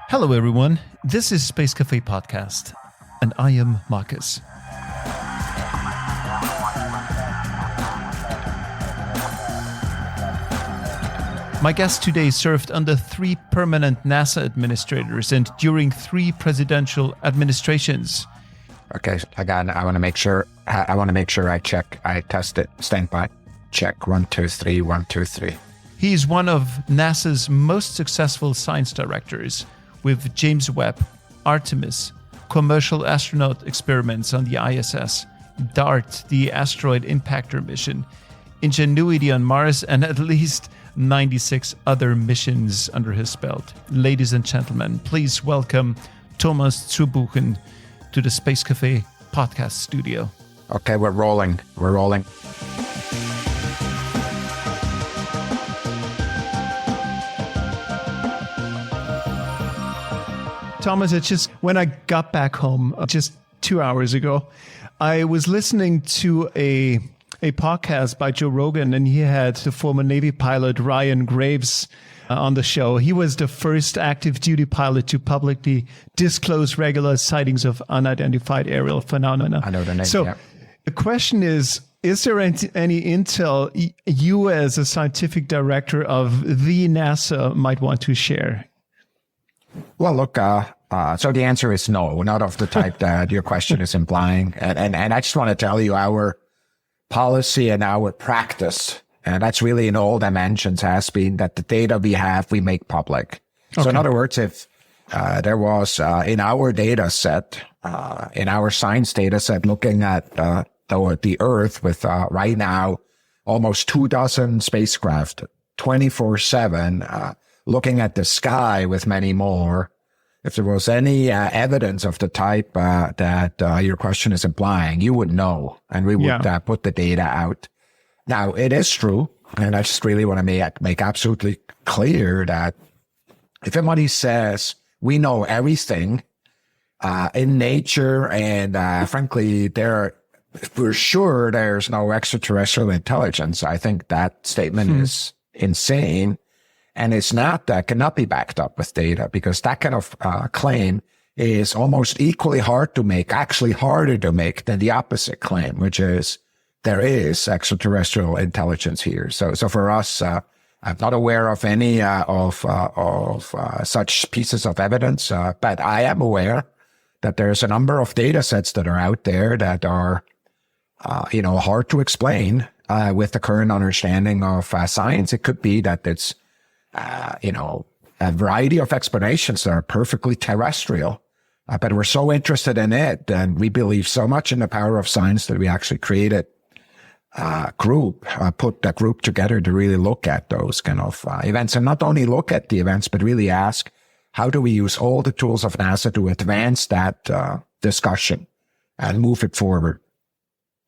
Hello, everyone. This is Space Café Podcast, and I am Marcus. My guest today served under 3 permanent NASA administrators and during 3 presidential administrations. Okay, again, I want to make sure I check. I test it. Stand by. Check. 1, 2, 3. 1, 2, 3. He is one of NASA's most successful science directors, with James Webb, Artemis, commercial astronaut experiments on the ISS, DART, the asteroid impactor mission, Ingenuity on Mars, and at least 96 other missions under his belt. Ladies and gentlemen, please welcome Thomas Zurbuchen to the Space Café Podcast studio. Okay, we're rolling. Thomas, when I got back home just 2 hours ago, I was listening to a podcast by Joe Rogan, and he had the former Navy pilot Ryan Graves on the show. He was the first active duty pilot to publicly disclose regular sightings of unidentified aerial phenomena. I know the name. So yeah. The question is there any intel you as a scientific director of the NASA might want to share? Well, look, so the answer is no, not of the type that your question is implying. And I just want to tell you our policy and our practice, and that's really in all dimensions, has been that the data we have, we make public. Okay. So in other words, if there was in our data set, in our science data set, looking at the Earth with right now almost 24 spacecraft, 24/7, looking at the sky with many more, if there was any evidence of the type that your question is implying, you would know, and we would put the data out. Now, it is true, and I just really want to make absolutely clear that if somebody says we know everything in nature, and frankly, we're sure there's no extraterrestrial intelligence, I think that statement is insane. And it's cannot be backed up with data, because that kind of claim is almost equally hard to make, actually harder to make than the opposite claim, which is there is extraterrestrial intelligence here. So for us, I'm not aware of any of such pieces of evidence, but I am aware that there's a number of data sets that are out there that are, hard to explain with the current understanding of science. It could be that it's a variety of explanations that are perfectly terrestrial, but we're so interested in it, and we believe so much in the power of science that we actually created put that group together to really look at those kind of events, and not only look at the events, but really ask, how do we use all the tools of NASA to advance that discussion and move it forward?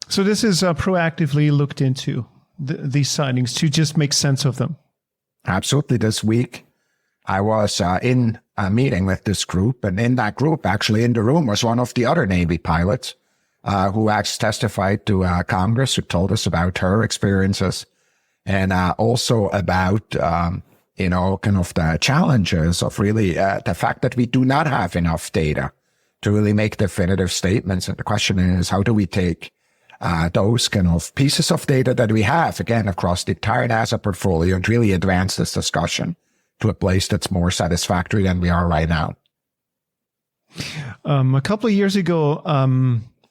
So this is proactively looked into, these sightings, to just make sense of them. Absolutely. This week, I was in a meeting with this group, and in that group, actually in the room, was one of the other Navy pilots who actually testified to Congress, who told us about her experiences, and also about, kind of the challenges of really the fact that we do not have enough data to really make definitive statements. And the question is, how do we take those kind of pieces of data that we have, again, across the entire NASA portfolio, and really advance this discussion to a place that's more satisfactory than we are right now? A couple of years ago,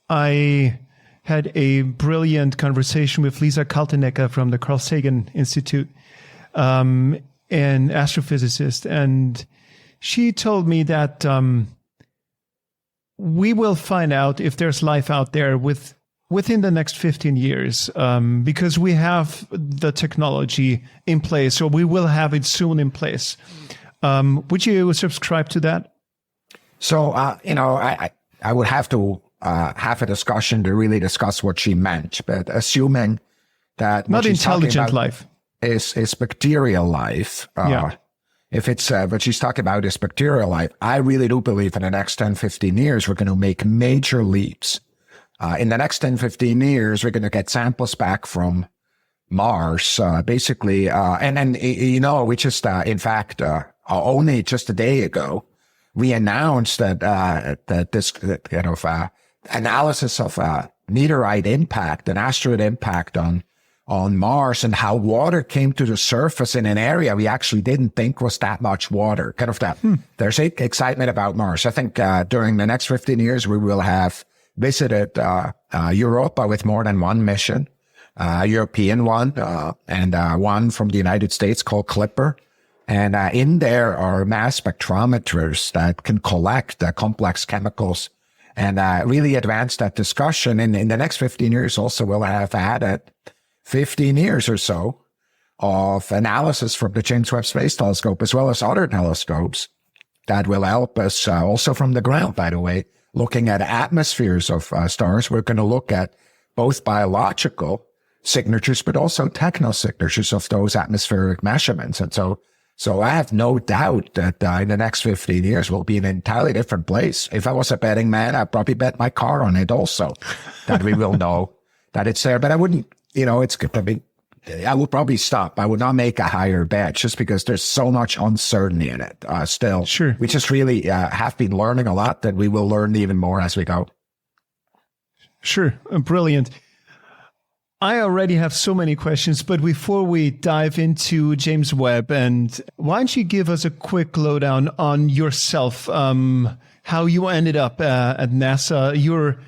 I had a brilliant conversation with Lisa Kaltenecker from the Carl Sagan Institute, an astrophysicist, and she told me that we will find out if there's life out there within the next 15 years, because we have the technology in place, or we will have it soon in place. Would you subscribe to that? So, I would have to have a discussion to really discuss what she meant, but assuming that not intelligent life is bacterial life. If it's what she's talking about is bacterial life, I really do believe in the next 10, 15 years, we're going to make major leaps. In the next 10, 15 years, we're going to get samples back from Mars, basically. And then, we just, in fact, only just a day ago, we announced that this kind of analysis of meteorite impact and asteroid impact on Mars, and how water came to the surface in an area we actually didn't think was that much water. Kind of that. There's excitement about Mars. I think during the next 15 years, we will have visited Europa with more than one mission, a European one, and one from the United States called Clipper. And in there are mass spectrometers that can collect complex chemicals and really advance that discussion. And in the next 15 years also, we'll have added 15 years or so of analysis from the James Webb Space Telescope, as well as other telescopes that will help us also from the ground, by the way, looking at atmospheres of stars. We're going to look at both biological signatures, but also techno-signatures of those atmospheric measurements. And so I have no doubt that in the next 15 years, we'll be in an entirely different place. If I was a betting man, I'd probably bet my car on it also, that we will know that it's there. But I wouldn't, it's good. I mean, I would probably stop. I would not make a higher bet just because there's so much uncertainty in it still. Sure. We just really have been learning a lot, that we will learn even more as we go. Sure. Brilliant. I already have so many questions, but before we dive into James Webb, and why don't you give us a quick lowdown on yourself, how you ended up at NASA? You're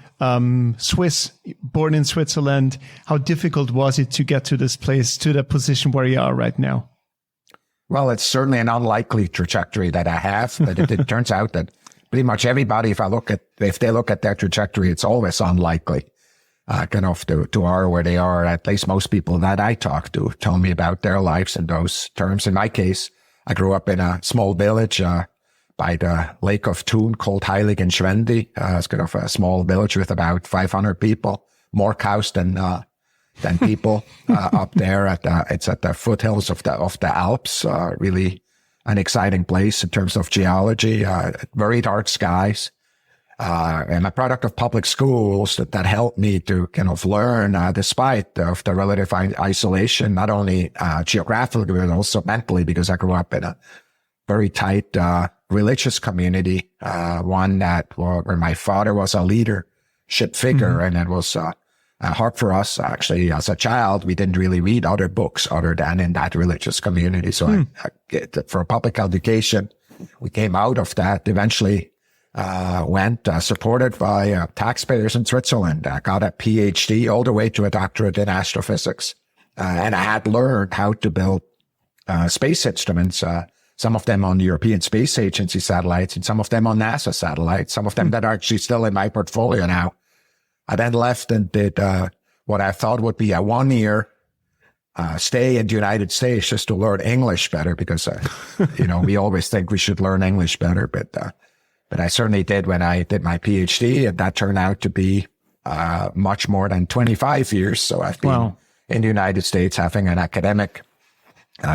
Swiss, born in Switzerland. How difficult was it to get to this place, to the position where you are right now? Well, it's certainly an unlikely trajectory that I have, but it turns out that pretty much everybody, if they look at their trajectory, it's always unlikely. Kind of to are where they are. At least most people that I talk to tell me about their lives in those terms. In my case, I grew up in a small village by the Lake of Thun called Heiligenschwendi. It's kind of a small village with about 500 people, more cows than people up there. It's at the foothills of the Alps. Really an exciting place in terms of geology. Very dark skies. And a product of public schools that helped me to kind of learn, despite of the relative isolation, not only geographically, but also mentally, because I grew up in a very tight religious community, one where my father was a leadership figure. And it was hard for us, actually, as a child. We didn't really read other books other than in that religious community. So for public education, we came out of that eventually. Went supported by taxpayers in Switzerland. I got a PhD all the way to a doctorate in astrophysics. And I had learned how to build space instruments, some of them on the European Space Agency satellites and some of them on NASA satellites, some of them that are actually still in my portfolio now. I then left and did what I thought would be a 1-year stay in the United States just to learn English better, because, we always think we should learn English better, but I certainly did when I did my PhD, and that turned out to be much more than 25 years. So I've been in the United States having an academic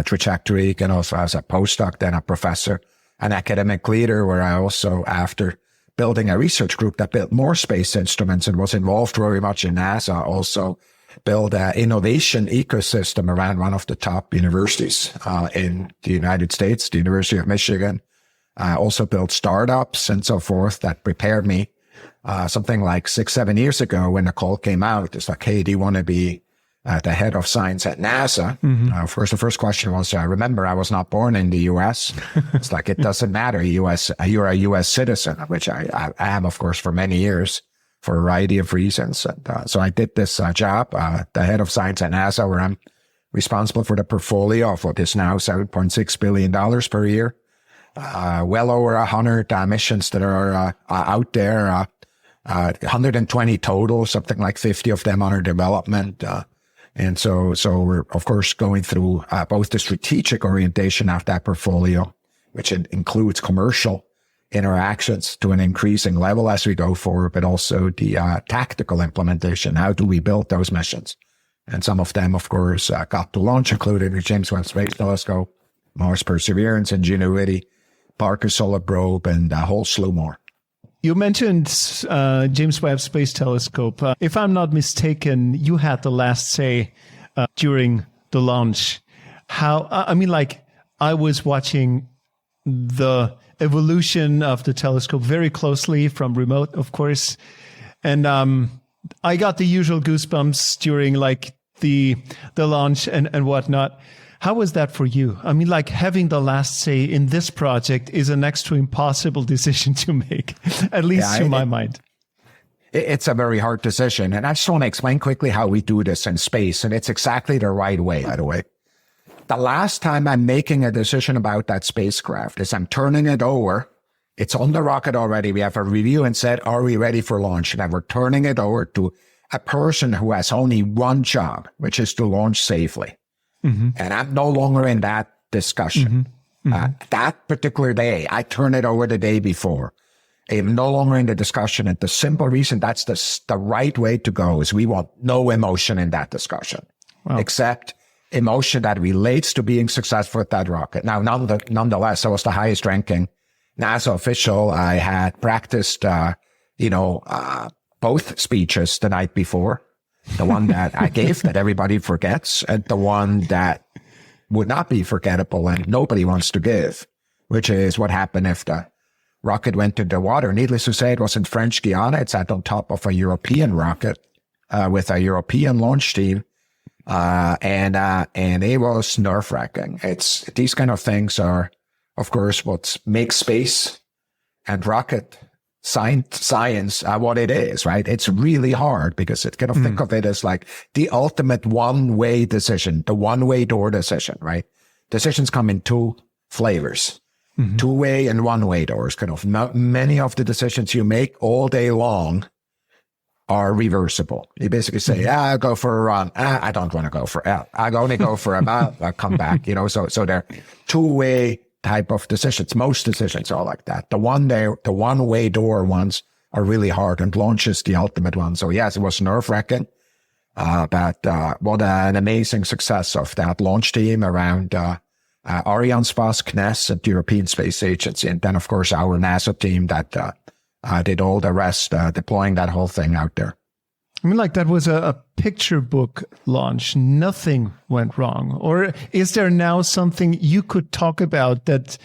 trajectory, as a postdoc, then a professor, an academic leader, where I also, after building a research group that built more space instruments and was involved very much in NASA, also build an innovation ecosystem around one of the top universities in the United States, the University of Michigan. I also built startups and so forth that prepared me. Something like 6-7 years ago, when the call came out, it's like, hey, do you want to be the head of science at NASA? The first question was, remember, I was not born in the U.S. It's like, it doesn't matter. You're a U.S. citizen, which I am, of course, for many years for a variety of reasons. And, so I did this job, the head of science at NASA, where I'm responsible for the portfolio of what is now $7.6 billion per year. Well over 100 missions that are out there, 120 total, something like 50 of them under development. And so we're, of course, going through both the strategic orientation of that portfolio, which includes commercial interactions to an increasing level as we go forward, but also the tactical implementation. How do we build those missions? And some of them, of course, got to launch, including the James Webb Space Telescope, Mars Perseverance, Ingenuity, Parker Solar Probe, and a whole slew more. You mentioned James Webb Space Telescope. If I'm not mistaken, you had the last say during the launch. I was watching the evolution of the telescope very closely from remote, of course. And I got the usual goosebumps during the launch and whatnot. How was that for you? Having the last say in this project is a next to impossible decision to make, at least to my mind. It's a very hard decision. And I just want to explain quickly how we do this in space. And it's exactly the right way, by the way. The last time I'm making a decision about that spacecraft is I'm turning it over. It's on the rocket already. We have a review and said, are we ready for launch? And then we're turning it over to a person who has only one job, which is to launch safely. Mm-hmm. And I'm no longer in that discussion. Mm-hmm. Mm-hmm. That particular day, I turn it over the day before. I'm no longer in the discussion. And the simple reason that's the right way to go is we want no emotion in that discussion, except emotion that relates to being successful with that rocket. Now, nonetheless, I was the highest ranking NASA official. I had practiced, both speeches the night before. The one that I gave that everybody forgets, and the one that would not be forgettable and nobody wants to give, which is what happened if the rocket went into the water. Needless to say, it was in French Guiana. It sat on top of a European rocket with a European launch team. And it was nerve-wracking. These kind of things are, of course, what makes space and rocket science what it is, right? It's really hard because it kind of think of it as like the ultimate one-way decision, the one-way door decision, right? Decisions come in two flavors, two-way and one-way doors. Kind of many of the decisions you make all day long are reversible. You basically say, I'll go for a run. I don't want to go for I'll only go for a mile. I'll come back, so they're two-way type of decisions. Most decisions are like that. The one-way door ones are really hard, and launch is the ultimate one. So yes, it was nerve-wracking. But what an amazing success of that launch team around Arianespace, CNES, and the European Space Agency. And then, of course, our NASA team that did all the rest, deploying that whole thing out there. That was a picture book launch. Nothing went wrong. Or is there now something you could talk about that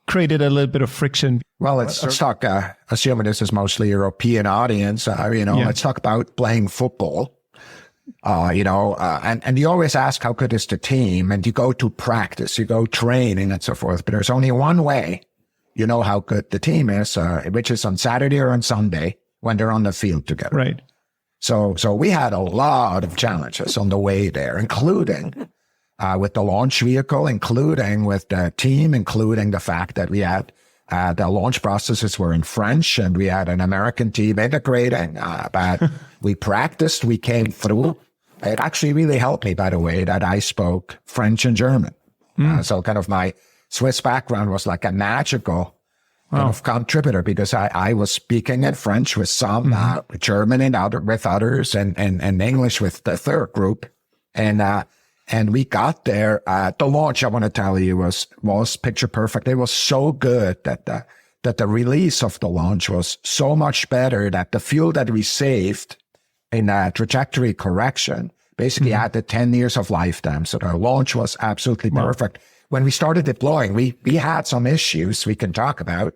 created a little bit of friction? Well, let's talk, assuming this is mostly European audience, let's talk about playing football. And you always ask, how good is the team? And you go to practice, you go training and so forth. But there's only one way you know how good the team is, which is on Saturday or on Sunday when they're on the field together. Right. So we had a lot of challenges on the way there, including with the launch vehicle, including with the team, including the fact that we had the launch processes were in French and we had an American team integrating. But we practiced, we came through. It actually really helped me, by the way, that I spoke French and German. So kind of my Swiss background was like a magical kind of contributor, because I was speaking in French with some, German with others, and English with the third group. And we got there. The launch, I want to tell you, was picture perfect. It was so good that the release of the launch was so much better that the fuel that we saved in trajectory correction basically added 10 years of lifetime. So the launch was absolutely perfect. When we started deploying, we had some issues we can talk about.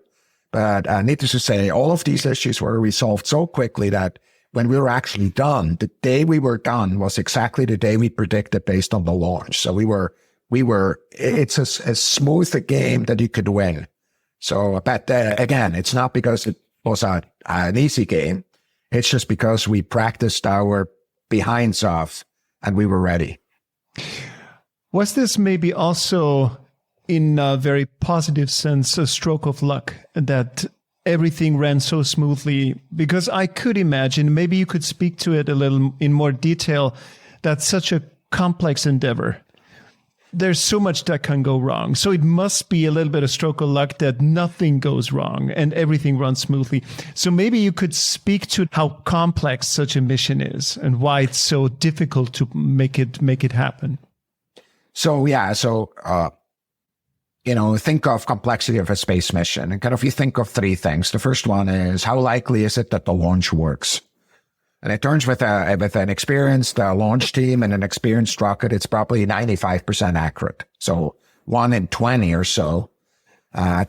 But needless to say, all of these issues were resolved so quickly that when we were actually done, the day we were done was exactly the day we predicted based on the launch. So it's as smooth a game that you could win. So, but again, it's not because it was an easy game. It's just because we practiced our behinds off and we were ready. Was this maybe also, in a very positive sense, a stroke of luck that everything ran so smoothly? Because I could imagine, maybe you could speak to it a little in more detail, that's such a complex endeavor. There's so much that can go wrong. So it must be a little bit of stroke of luck that nothing goes wrong and everything runs smoothly. So maybe you could speak to how complex such a mission is and why it's so difficult to make it happen. So, think of complexity of a space mission. And kind of you think of three things. The first one is, how likely is it that the launch works? And it turns with an experienced launch team and an experienced rocket, it's probably 95% accurate. So 1 in 20 or so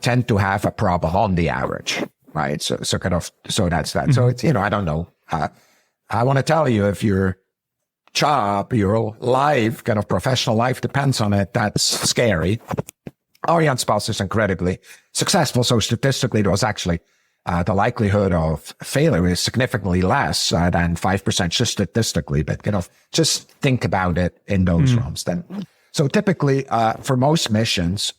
tend to have a problem on the average, right? So that's that. So it's, I don't know. I want to tell you, if your job, your life, kind of professional life depends on it, that's scary. Ariane's spouse is incredibly successful. So statistically, there was actually the likelihood of failure is significantly less than 5% just statistically. But, just think about it in those realms then. So typically, for most missions,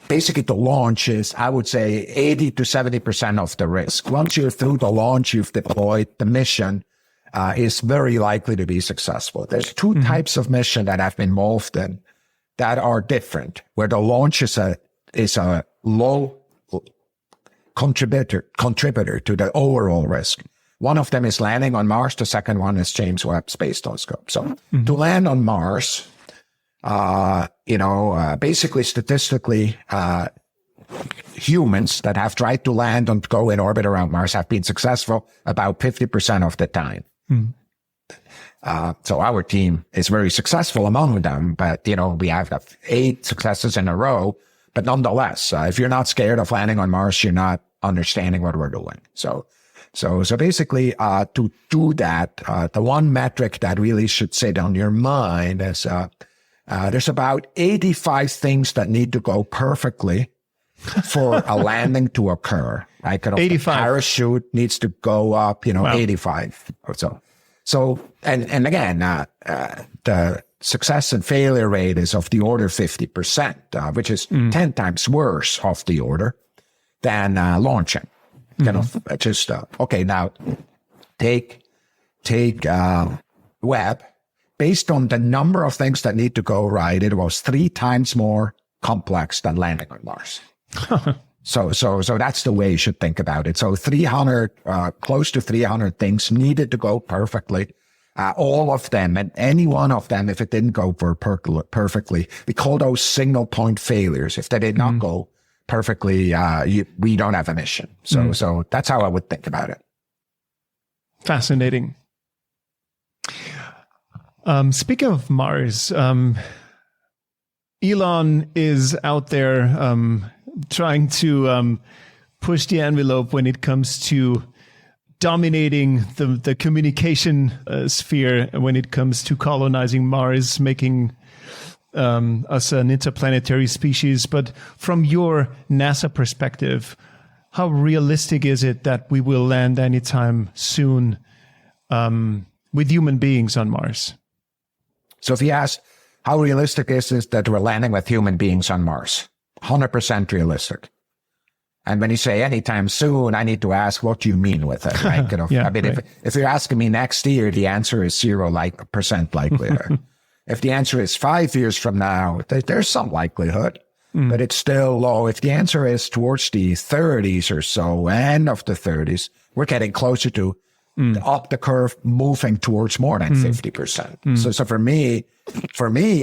basically the launch is, I would say, 80 to 70% of the risk. Once you're through the launch, you've deployed, the mission is very likely to be successor. There's two types of mission that I've been involved in that are different, where the launch is a low contributor to the overall risk. One of them is landing on Mars. The second one is James Webb Space Telescope. So to land on Mars, basically statistically, humans that have tried to land and go in orbit around Mars have been successful about 50% of the time. So our team is very successful among them, but, we have 8 successes in a row. But nonetheless, if you're not scared of landing on Mars, you're not understanding what we're doing. So basically, to do that, the one metric that really should sit on your mind is, there's about 85 things that need to go perfectly for a landing to occur. Like 85. The parachute needs to go up, wow. 85 or so. So, and again, the success and failure rate is of the order 50%, which is 10 times worse of the order than launching. Okay, now take Webb. Based on the number of things that need to go right, it was 3 times more complex than landing on Mars. So that's the way you should think about it. So 300, close to 300 things needed to go perfectly. All of them, and any one of them, if it didn't go perfectly, we call those signal point failures. If they did not go perfectly, we don't have a mission. So that's how I would think about it. Fascinating. Speaking of Mars, Elon is out there trying to push the envelope when it comes to dominating the communication sphere when it comes to colonizing Mars, making us an interplanetary species. But from your NASA perspective, how realistic is it that we will land anytime soon with human beings on Mars? So if you ask, how realistic is it that we're landing with human beings on Mars? 100% realistic. And when you say anytime soon, I need to ask, what do you mean with it? Right? If you're asking me next year, the answer is 0% likelihood. If the answer is 5 years from now, there's some likelihood, but it's still low. If the answer is towards the 30s or so, end of the 30s, we're getting closer to up the curve, moving towards more than 50%. So for me,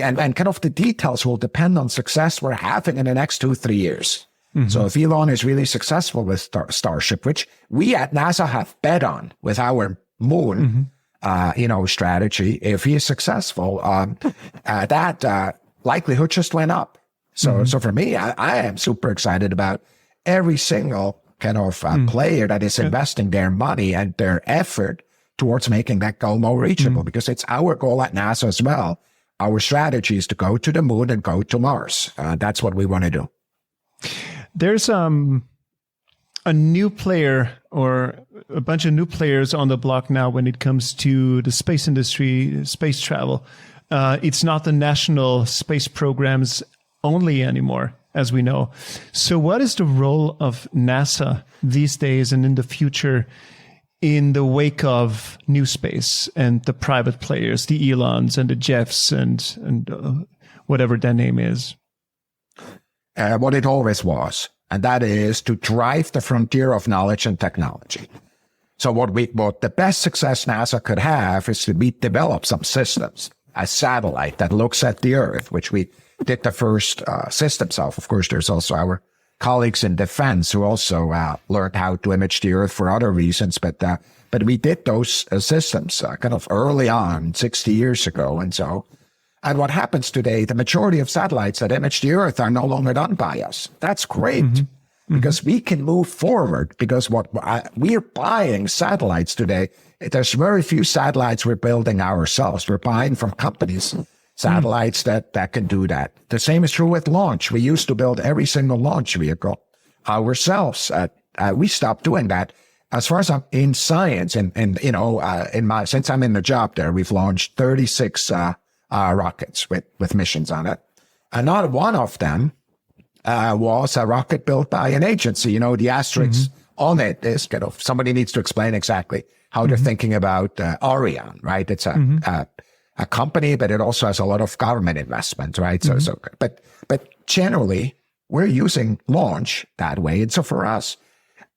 and kind of the details will depend on success we're having in the next 2-3 years. So if Elon is really successful with Starship, which we at NASA have bet on with our moon, strategy, if he is successful, that likelihood just went up. So for me, I am super excited about every single kind of player that is investing their money and their effort towards making that goal more reachable, because it's our goal at NASA as well. Our strategy is to go to the moon and go to Mars. That's what we want to do. There's a new player or a bunch of new players on the block now when it comes to the space industry, space travel. It's not the national space programs only anymore, as we know. So what is the role of NASA these days and in the future in the wake of new space and the private players, the Elons and the Jeffs and whatever their name is? What it always was, and that is to drive the frontier of knowledge and technology. So what the best success NASA could have is to develop some systems, a satellite that looks at the Earth, which we did the first systems of. Of course, there's also our colleagues in defense who also learned how to image the Earth for other reasons. But we did those systems kind of early on, 60 years ago. And what happens today, the majority of satellites that image the Earth are no longer done by us. That's great because we can move forward, because we're buying satellites today. There's very few satellites we're building ourselves. We're buying from companies satellites that can do that. The same is true with launch. We used to build every single launch vehicle ourselves. We stopped doing that. As far as I'm in science, and since I'm in the job there, we've launched 36 rockets with missions on it. And not one of them was a rocket built by an agency. The asterisk on it is somebody needs to explain exactly how they're thinking about Orion, right? It's a company, but it also has a lot of government investment, right? But generally, we're using launch that way. And so for us,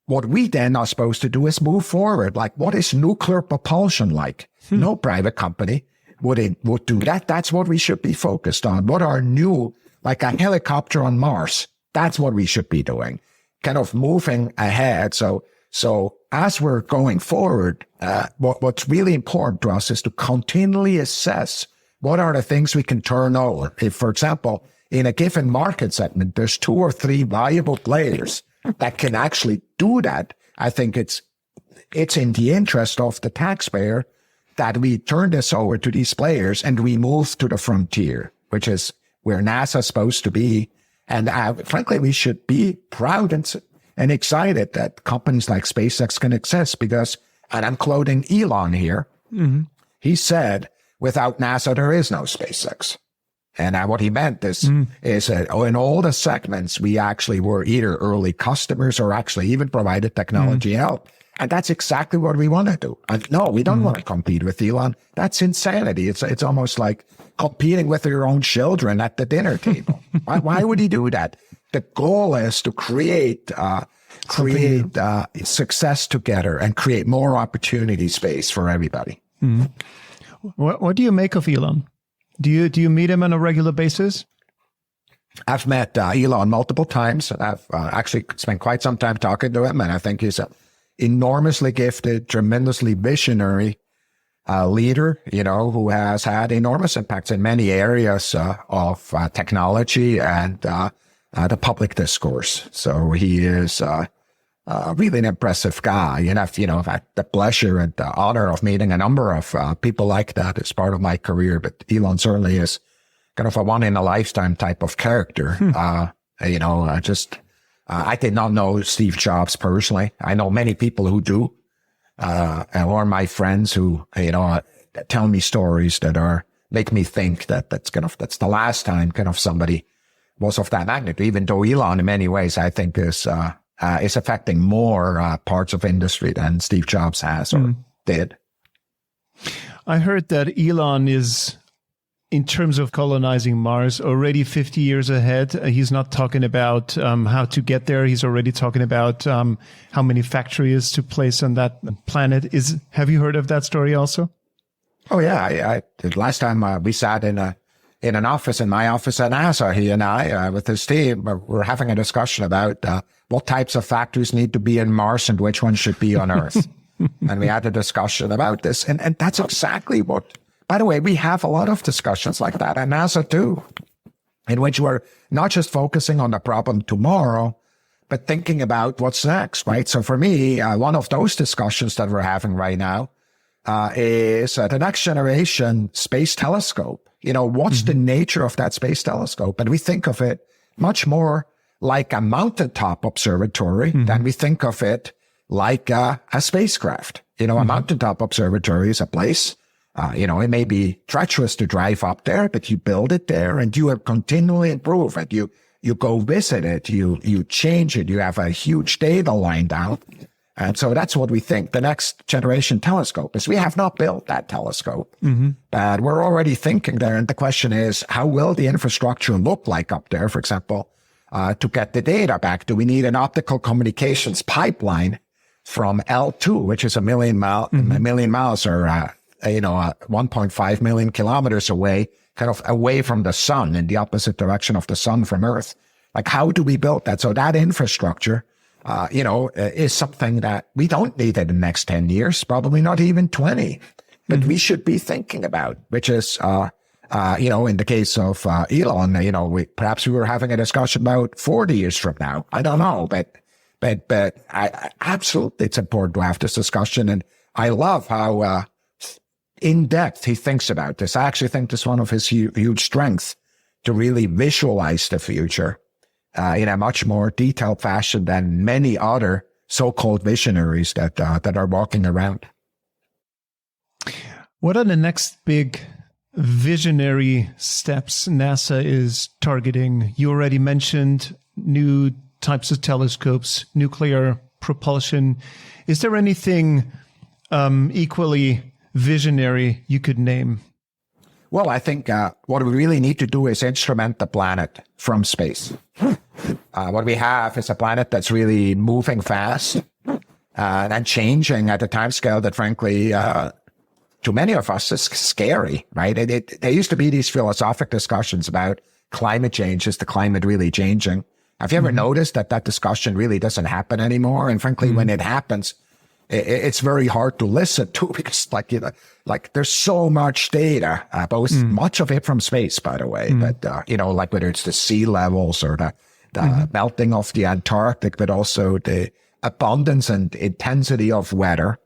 what we then are supposed to do is move forward. Like, what is nuclear propulsion like? No private company would do that. That's what we should be focused on. What are new, like a helicopter on Mars? That's what we should be doing, kind of moving ahead. So as we're going forward, what's really important to us is to continually assess what are the things we can turn over. If, for example, in a given market segment, there's 2 or 3 viable players that can actually do that, I think it's in the interest of the taxpayer that we turn this over to these players and we move to the frontier, which is where NASA's supposed to be. And frankly, we should be proud and excited that companies like SpaceX can exist because, and I'm quoting Elon here, he said, without NASA, there is no SpaceX. And what he meant is that in all the segments, we actually were either early customers or actually even provided technology help. And that's exactly what we want to do. And no, we don't want to compete with Elon. That's insanity. It's almost like competing with your own children at the dinner table. Why would he do that? The goal is to create success together and create more opportunity space for everybody. What do you make of Elon? Do you meet him on a regular basis? I've met Elon multiple times. I've actually spent quite some time talking to him, and I think he's an enormously gifted, tremendously visionary leader, who has had enormous impacts in many areas of technology and the public discourse. So he is really an impressive guy. And I've had the pleasure and the honor of meeting a number of people like that as part of my career. But Elon certainly is kind of a one-in-a-lifetime type of character. I did not know Steve Jobs personally. I know many people who do, or my friends who, tell me stories that make me think that's the last time kind of somebody was of that magnitude, even though Elon in many ways, I think is affecting more parts of industry than Steve Jobs has or did. I heard that Elon is, in terms of colonizing Mars, already 50 years ahead. He's not talking about how to get there. He's already talking about how many factories to place on that planet. Have you heard of that story also? Oh, yeah. Last time we sat in an office, in my office at NASA, he and I, with his team, were having a discussion about what types of factories need to be in Mars and which ones should be on Earth. And we had a discussion about this. And that's exactly what... By the way, we have a lot of discussions like that at NASA too, in which we're not just focusing on the problem tomorrow, but thinking about what's next, right? So for me, one of those discussions that we're having right now is the next generation space telescope. What's the nature of that space telescope? And we think of it much more like a mountaintop observatory than we think of it like a spacecraft. A mountaintop observatory is a place. It may be treacherous to drive up there, but you build it there and you continually improve it. You go visit it, you change it, you have a huge data line down. And so that's what we think the next generation telescope is. We have not built that telescope, but we're already thinking there. And the question is, how will the infrastructure look like up there, for example, to get the data back? Do we need an optical communications pipeline from L2, which is a million miles or 1.5 million kilometers away, kind of away from the sun in the opposite direction of the sun from Earth, like, how do we build that? So that infrastructure, is something that we don't need in the next 10 years, probably not even 20, but we should be thinking about, which is, in the case of Elon, perhaps we were having a discussion about 40 years from now. I don't know, but I absolutely, it's important to have this discussion. And I love how in depth he thinks about this. I actually think this is one of his huge strengths, to really visualize the future in a much more detailed fashion than many other so-called visionaries that are walking around. What are the next big visionary steps NASA is targeting? You already mentioned new types of telescopes, nuclear propulsion. Is there anything equally visionary you could name? Well, I think what we really need to do is instrument the planet from space. What we have is a planet that's really moving fast and changing at a timescale that, frankly, to many of us is scary, right? There used to be these philosophic discussions about climate change. Is the climate really changing? Have you ever noticed that discussion really doesn't happen anymore? And frankly, when it happens, it's very hard to listen to, because there's so much data, both much of it from space, by the way, but, whether it's the sea levels or the melting of the Antarctic, but also the abundance and intensity of weather,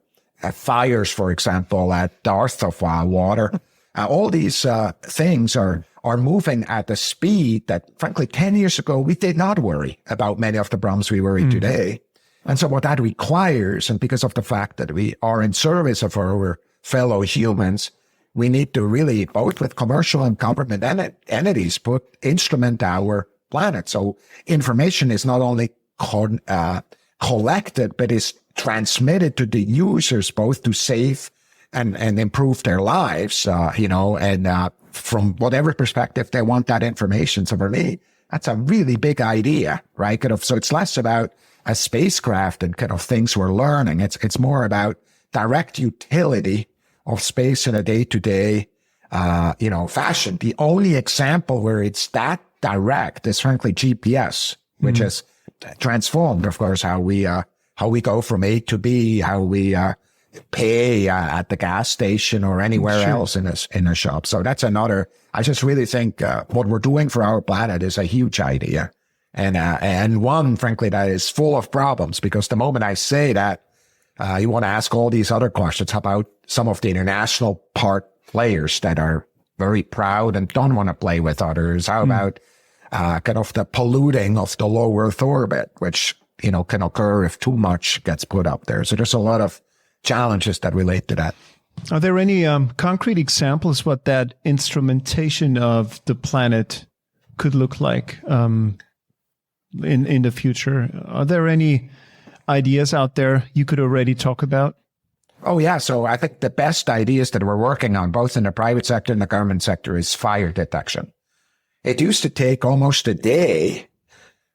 fires, for example, at dearth of water. All these things are moving at a speed that, frankly, 10 years ago, we did not worry about many of the problems we worry today. And so what that requires, and because of the fact that we are in service of our fellow humans, we need to really, both with commercial and government entities, instrument our planet. So information is not only collected, but is transmitted to the users, both to save and improve their lives, from whatever perspective they want that information. So for me, that's a really big idea, right? So it's less about a spacecraft and kind of things we're learning. It's more about direct utility of space in a day-to-day, fashion. The only example where it's that direct is, frankly, GPS, which has transformed, of course, how we go from A to B, how we pay at the gas station or anywhere else in a shop. So that's another. I just really think what we're doing for our planet is a huge idea. And one, frankly, that is full of problems, because the moment I say that, you want to ask all these other questions. How about some of the international part players that are very proud and don't want to play with others? How about kind of the polluting of the low Earth orbit, which, can occur if too much gets put up there? So there's a lot of challenges that relate to that. Are there any concrete examples what that instrumentation of the planet could look like in the future? Are there any ideas out there you could already talk about? Oh, yeah. So I think the best ideas that we're working on, both in the private sector and the government sector, is fire detection. It used to take almost a day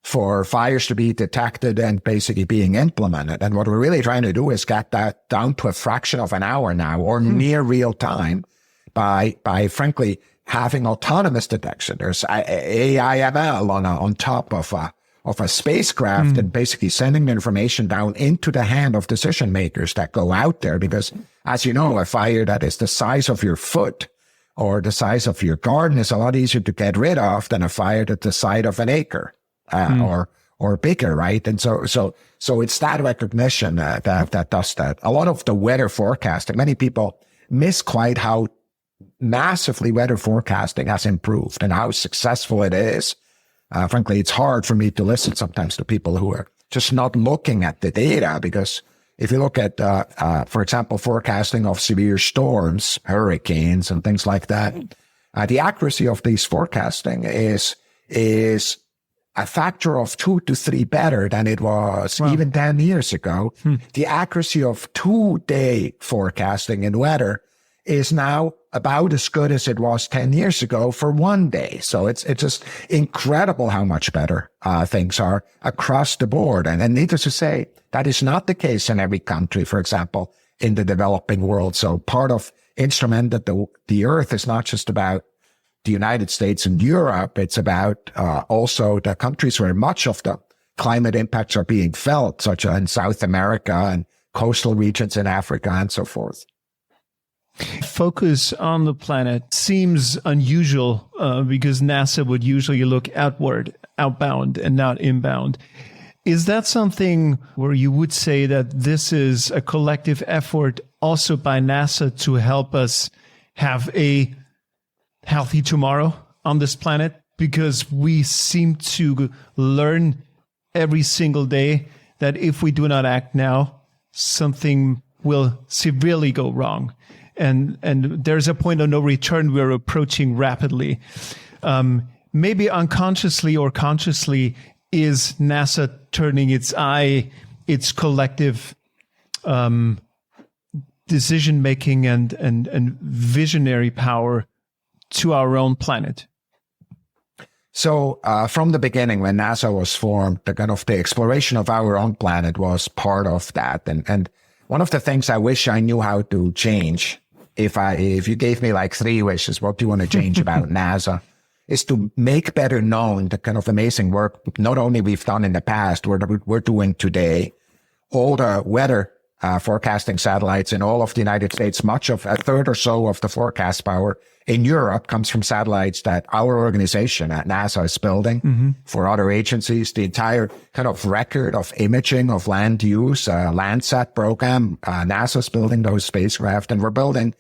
for fires to be detected and basically being implemented. And what we're really trying to do is get that down to a fraction of an hour now, or near real time, by frankly having autonomous detection. There's AIML on top of a spacecraft and basically sending the information down into the hand of decision makers that go out there. Because, as you know, a fire that is the size of your foot or the size of your garden is a lot easier to get rid of than a fire that's the size of an acre or bigger, right? And so it's that recognition that does that. A lot of the weather forecasting, many people miss quite how massively weather forecasting has improved and how successful it is. Frankly, it's hard for me to listen sometimes to people who are just not looking at the data, because if you look at, for example, forecasting of severe storms, hurricanes, and things like that, the accuracy of these forecasting is a factor of 2 to 3 better than it was even 10 years ago. The accuracy of 2-day forecasting in weather is now about as good as it was 10 years ago for 1 day. So it's just incredible how much better things are across the board. And needless to say, that is not the case in every country, for example, in the developing world. So part of instrument that the Earth is not just about the United States and Europe. It's about also the countries where much of the climate impacts are being felt, such as in South America and coastal regions in Africa and so forth. Focus on the planet seems unusual because NASA would usually look outbound, and not inbound. Is that something where you would say that this is a collective effort also by NASA to help us have a healthy tomorrow on this planet? Because we seem to learn every single day that if we do not act now, something will severely go wrong. And there's a point of no return we're approaching rapidly. Maybe unconsciously or consciously, is NASA turning its collective decision-making and visionary power to our own planet? So from the beginning, when NASA was formed, the exploration of our own planet was part of that. And one of the things I wish I knew how to change, if you gave me like 3 wishes, what do you want to change about NASA, is to make better known the kind of amazing work not only we've done in the past, we're doing today. All the weather forecasting satellites in all of the United States, much of a third or so of the forecast power in Europe comes from satellites that our organization at NASA is building for other agencies. The entire kind of record of imaging of land use, Landsat program, NASA's building those spacecraft, and we're building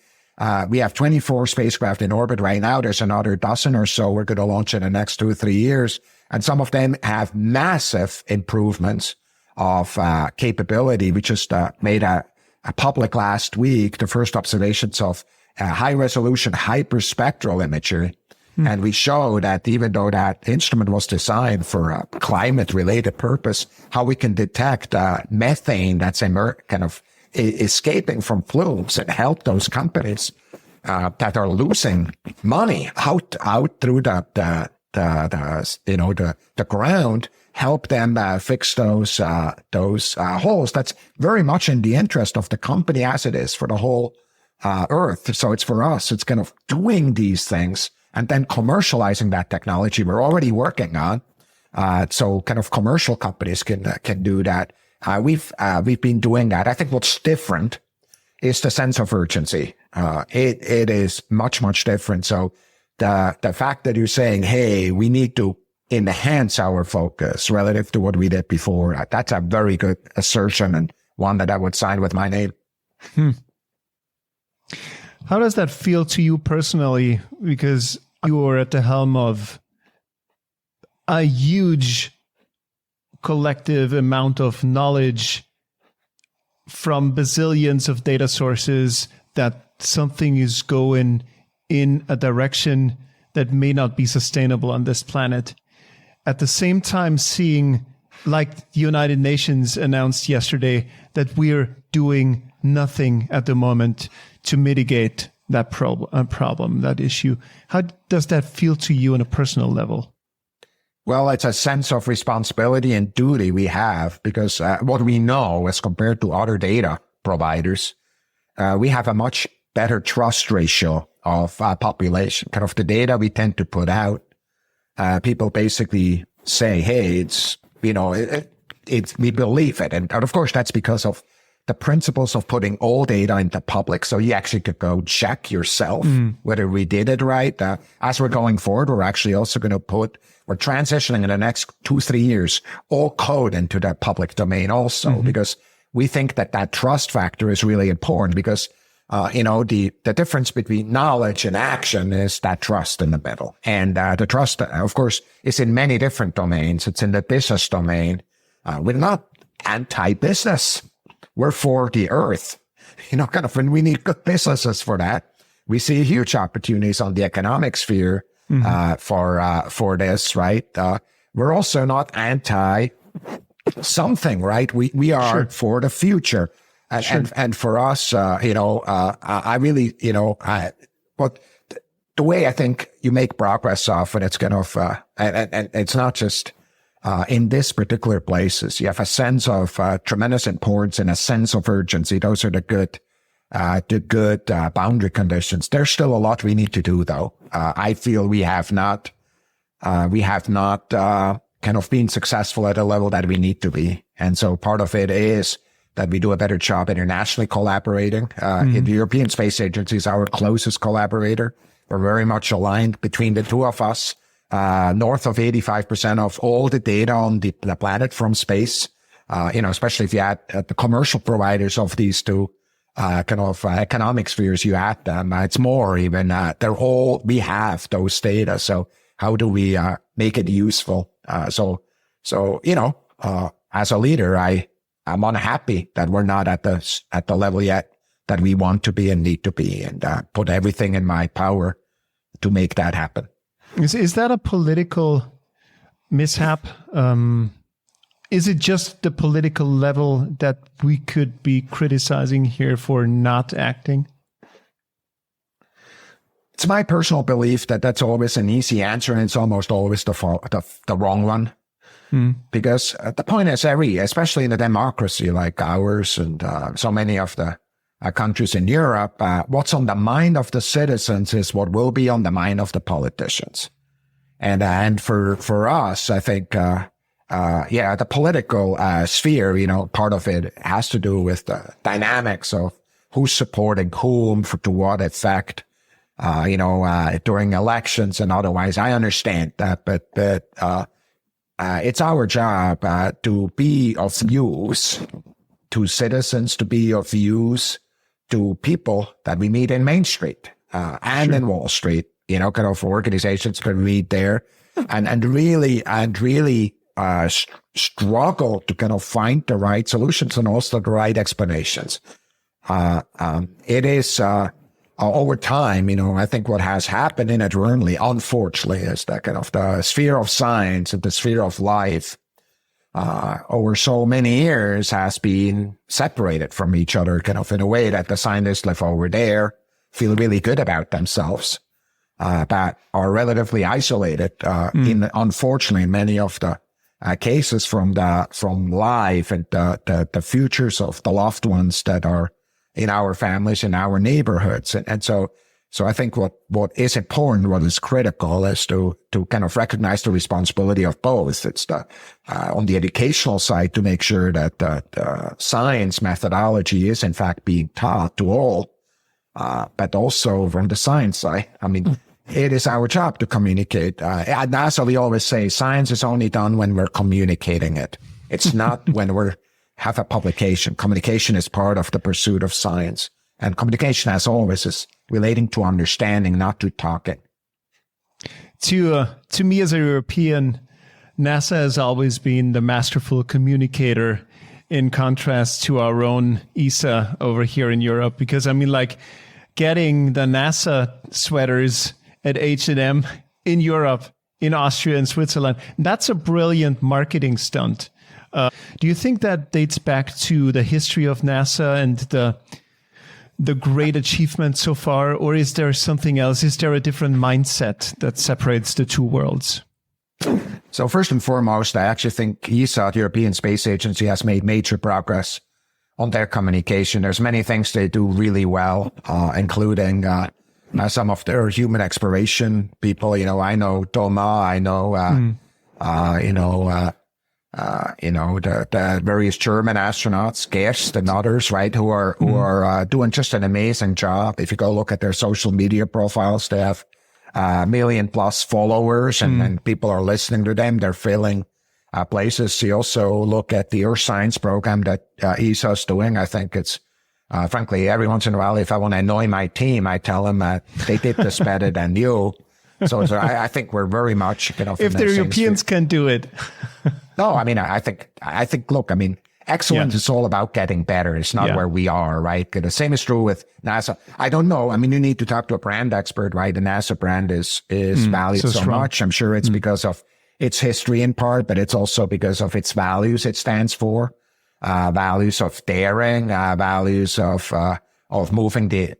we have 24 spacecraft in orbit right now. There's another dozen or so we're going to launch in the next 2 or 3 years. And some of them have massive improvements of capability. We just made a public last week, the first observations of high resolution hyperspectral imagery. And we show that even though that instrument was designed for a climate related purpose, how we can detect methane that's escaping from flumes and help those companies that are losing money out through the ground, help them fix those holes. That's very much in the interest of the company as it is for the whole Earth. So it's for us. It's kind of doing these things and then commercializing that technology. We're already working on so kind of commercial companies can do that. We've been doing that. I think what's different is the sense of urgency. It is much different. So the fact that you're saying, hey, we need to enhance our focus relative to what we did before, that's a very good assertion and one that I would sign with my name. How does that feel to you personally? Because you are at the helm of a huge collective amount of knowledge from bazillions of data sources that something is going in a direction that may not be sustainable on this planet. At the same time, seeing, like the United Nations announced yesterday, that we're doing nothing at the moment to mitigate that problem, that issue. How does that feel to you on a personal level? Well, it's a sense of responsibility and duty we have because what we know as compared to other data providers, we have a much better trust ratio of population. Kind of the data we tend to put out, people basically say, hey, it's, we believe it. And of course, that's because of the principles of putting all data into public. So you actually could go check yourself whether we did it right. As we're going forward, we're actually also going to we're transitioning in the next 2-3 years, all code into the public domain also, because we think that trust factor is really important because, the difference between knowledge and action is that trust in the middle. And, the trust, of course, is in many different domains. It's in the business domain. We're not anti-business. We're for the earth, when we need good businesses for that. We see huge opportunities on the economic sphere, for this, right? We're also not anti something, right? We are for the future. And for us, I really, but the way I think you make progress often, it's kind of, and it's not just, in this particular places, you have a sense of tremendous importance and a sense of urgency. Those are the good to good boundary conditions. There's still a lot we need to do, though. I feel we have not kind of been successful at a level that we need to be. And so part of it is that we do a better job internationally collaborating. The European Space Agency is our closest collaborator. We're very much aligned between the two of us. North of 85% of all the data on the planet from space, especially if you add the commercial providers of these two economic spheres, you add them, it's more even. We have those data. So how do we make it useful? So as a leader, I'm unhappy that we're not at the level yet that we want to be and need to be, and put everything in my power to make that happen. Is that a political mishap? Is it just the political level that we could be criticizing here for not acting? It's my personal belief that that's always an easy answer, and it's almost always the wrong one. Because the point is, especially in a democracy like ours and so many of the countries in Europe, what's on the mind of the citizens is what will be on the mind of the politicians. And for us, I think, the political sphere, part of it has to do with the dynamics of who's supporting whom to what effect, during elections and otherwise. I understand that, but it's our job to be of use to citizens, to be of use to people that we meet in Main Street and in Wall Street, kind of organizations that we meet there, and really struggle to kind of find the right solutions and also the right explanations. It is over time, I think what has happened inadvertently, unfortunately, is that kind of the sphere of science and the sphere of life over so many years has been separated from each other, kind of in a way that the scientists live over there, feel really good about themselves, but are relatively isolated, unfortunately, in many of the cases from life and the futures of the loved ones that are in our families, in our neighborhoods. And so I think what is important, what is critical, is to kind of recognize the responsibility of both. It's on the educational side to make sure that the science methodology is in fact being taught to all, but also from the science side. I mean, it is our job to communicate. At NASA, we always say science is only done when we're communicating it. It's not when we have a publication. Communication is part of the pursuit of science. And communication, as always, is relating to understanding, not to talking. To me, as a European, NASA has always been the masterful communicator, in contrast to our own ESA over here in Europe. Because, getting the NASA sweaters at H&M in Europe, in Austria and Switzerland, that's a brilliant marketing stunt. Do you think that dates back to the history of NASA and the great achievement so far, or is there something else? Is there a different mindset that separates the two worlds? So first and foremost, I actually think ESA, the European Space Agency, has made major progress on their communication. There's many things they do really well, including some of their human exploration people. I know Thomas, I know, the various German astronauts, Gerst and others, right, who are doing just an amazing job. If you go look at their social media profiles, they have 1 million+ followers, and people are listening to them. They're filling places. You also look at the Earth Science program that ESA is doing. I think it's frankly, every once in a while, if I want to annoy my team, I tell them they did this better than you. So I think we're very much, if the Europeans can do it. No, I think, look, excellence is all about getting better. It's not where we are, right? The same is true with NASA. I don't know. You need to talk to a brand expert, right? The NASA brand is valued so much. I'm sure it's because of its history in part, but it's also because of its values it stands for. Values of daring, values of moving the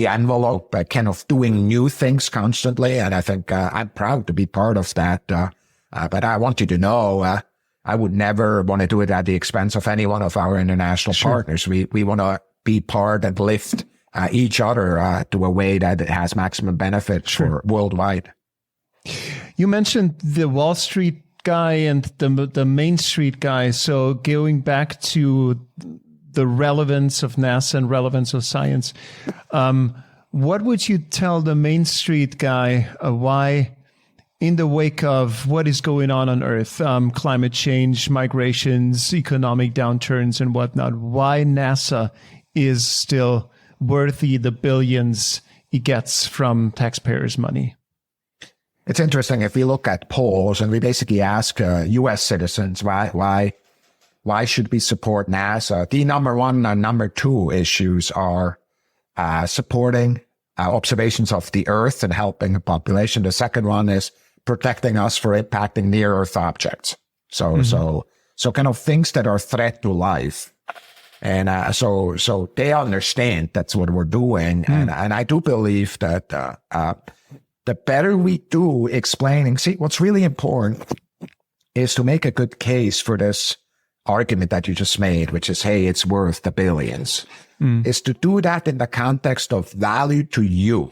envelope, kind of doing new things constantly. And I think I'm proud to be part of that. But I want you to know, I would never want to do it at the expense of any one of our international partners. We want to be part and lift each other to a way that it has maximum benefit for worldwide. You mentioned the Wall Street guy and the Main Street guy. So going back to the relevance of NASA and relevance of science, what would you tell the Main Street guy why, in the wake of what is going on Earth, climate change, migrations, economic downturns and whatnot, why NASA is still worthy the billions it gets from taxpayers' money? It's interesting. If we look at polls and we basically ask U.S. citizens why should we support NASA, the number one and number two issues are supporting observations of the Earth and helping the population. The second one is protecting us for impacting near Earth objects. So kind of things that are threat to life. And so they understand that's what we're doing. And I do believe that the better we do explaining, see, what's really important is to make a good case for this argument that you just made, which is, hey, it's worth the billions, is to do that in the context of value to you,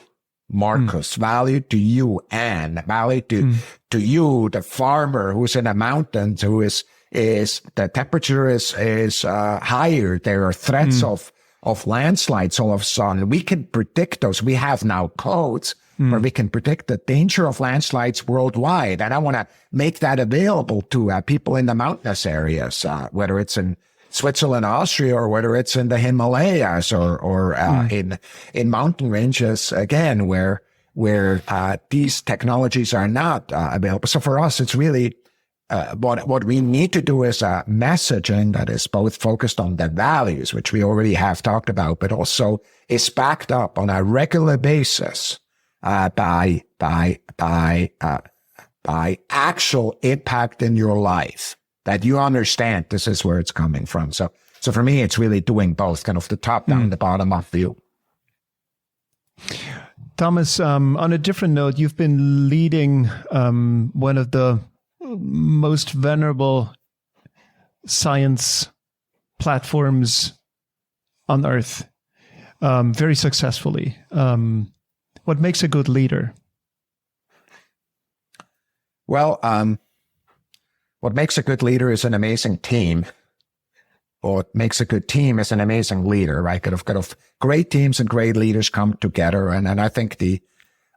Marcus, value to you, Anne, value to you, the farmer who's in the mountains, who is the temperature is higher. There are threats of landslides all of a sudden. We can predict those. We have now codes where we can predict the danger of landslides worldwide. And I want to make that available to people in the mountainous areas, whether it's in Switzerland, Austria, or whether it's in the Himalayas or in mountain ranges, again, where these technologies are not available. So for us, it's really what we need to do is messaging that is both focused on the values, which we already have talked about, but also is backed up on a regular basis by actual impact in your life, that you understand this is where it's coming from. So for me, it's really doing both, kind of the top down, the bottom up view. Thomas, on a different note, you've been leading one of the most venerable science platforms on Earth, very successfully. What makes a good leader? Well, what makes a good leader is an amazing team. What makes a good team is an amazing leader, right? Kind of great teams and great leaders come together. And I think the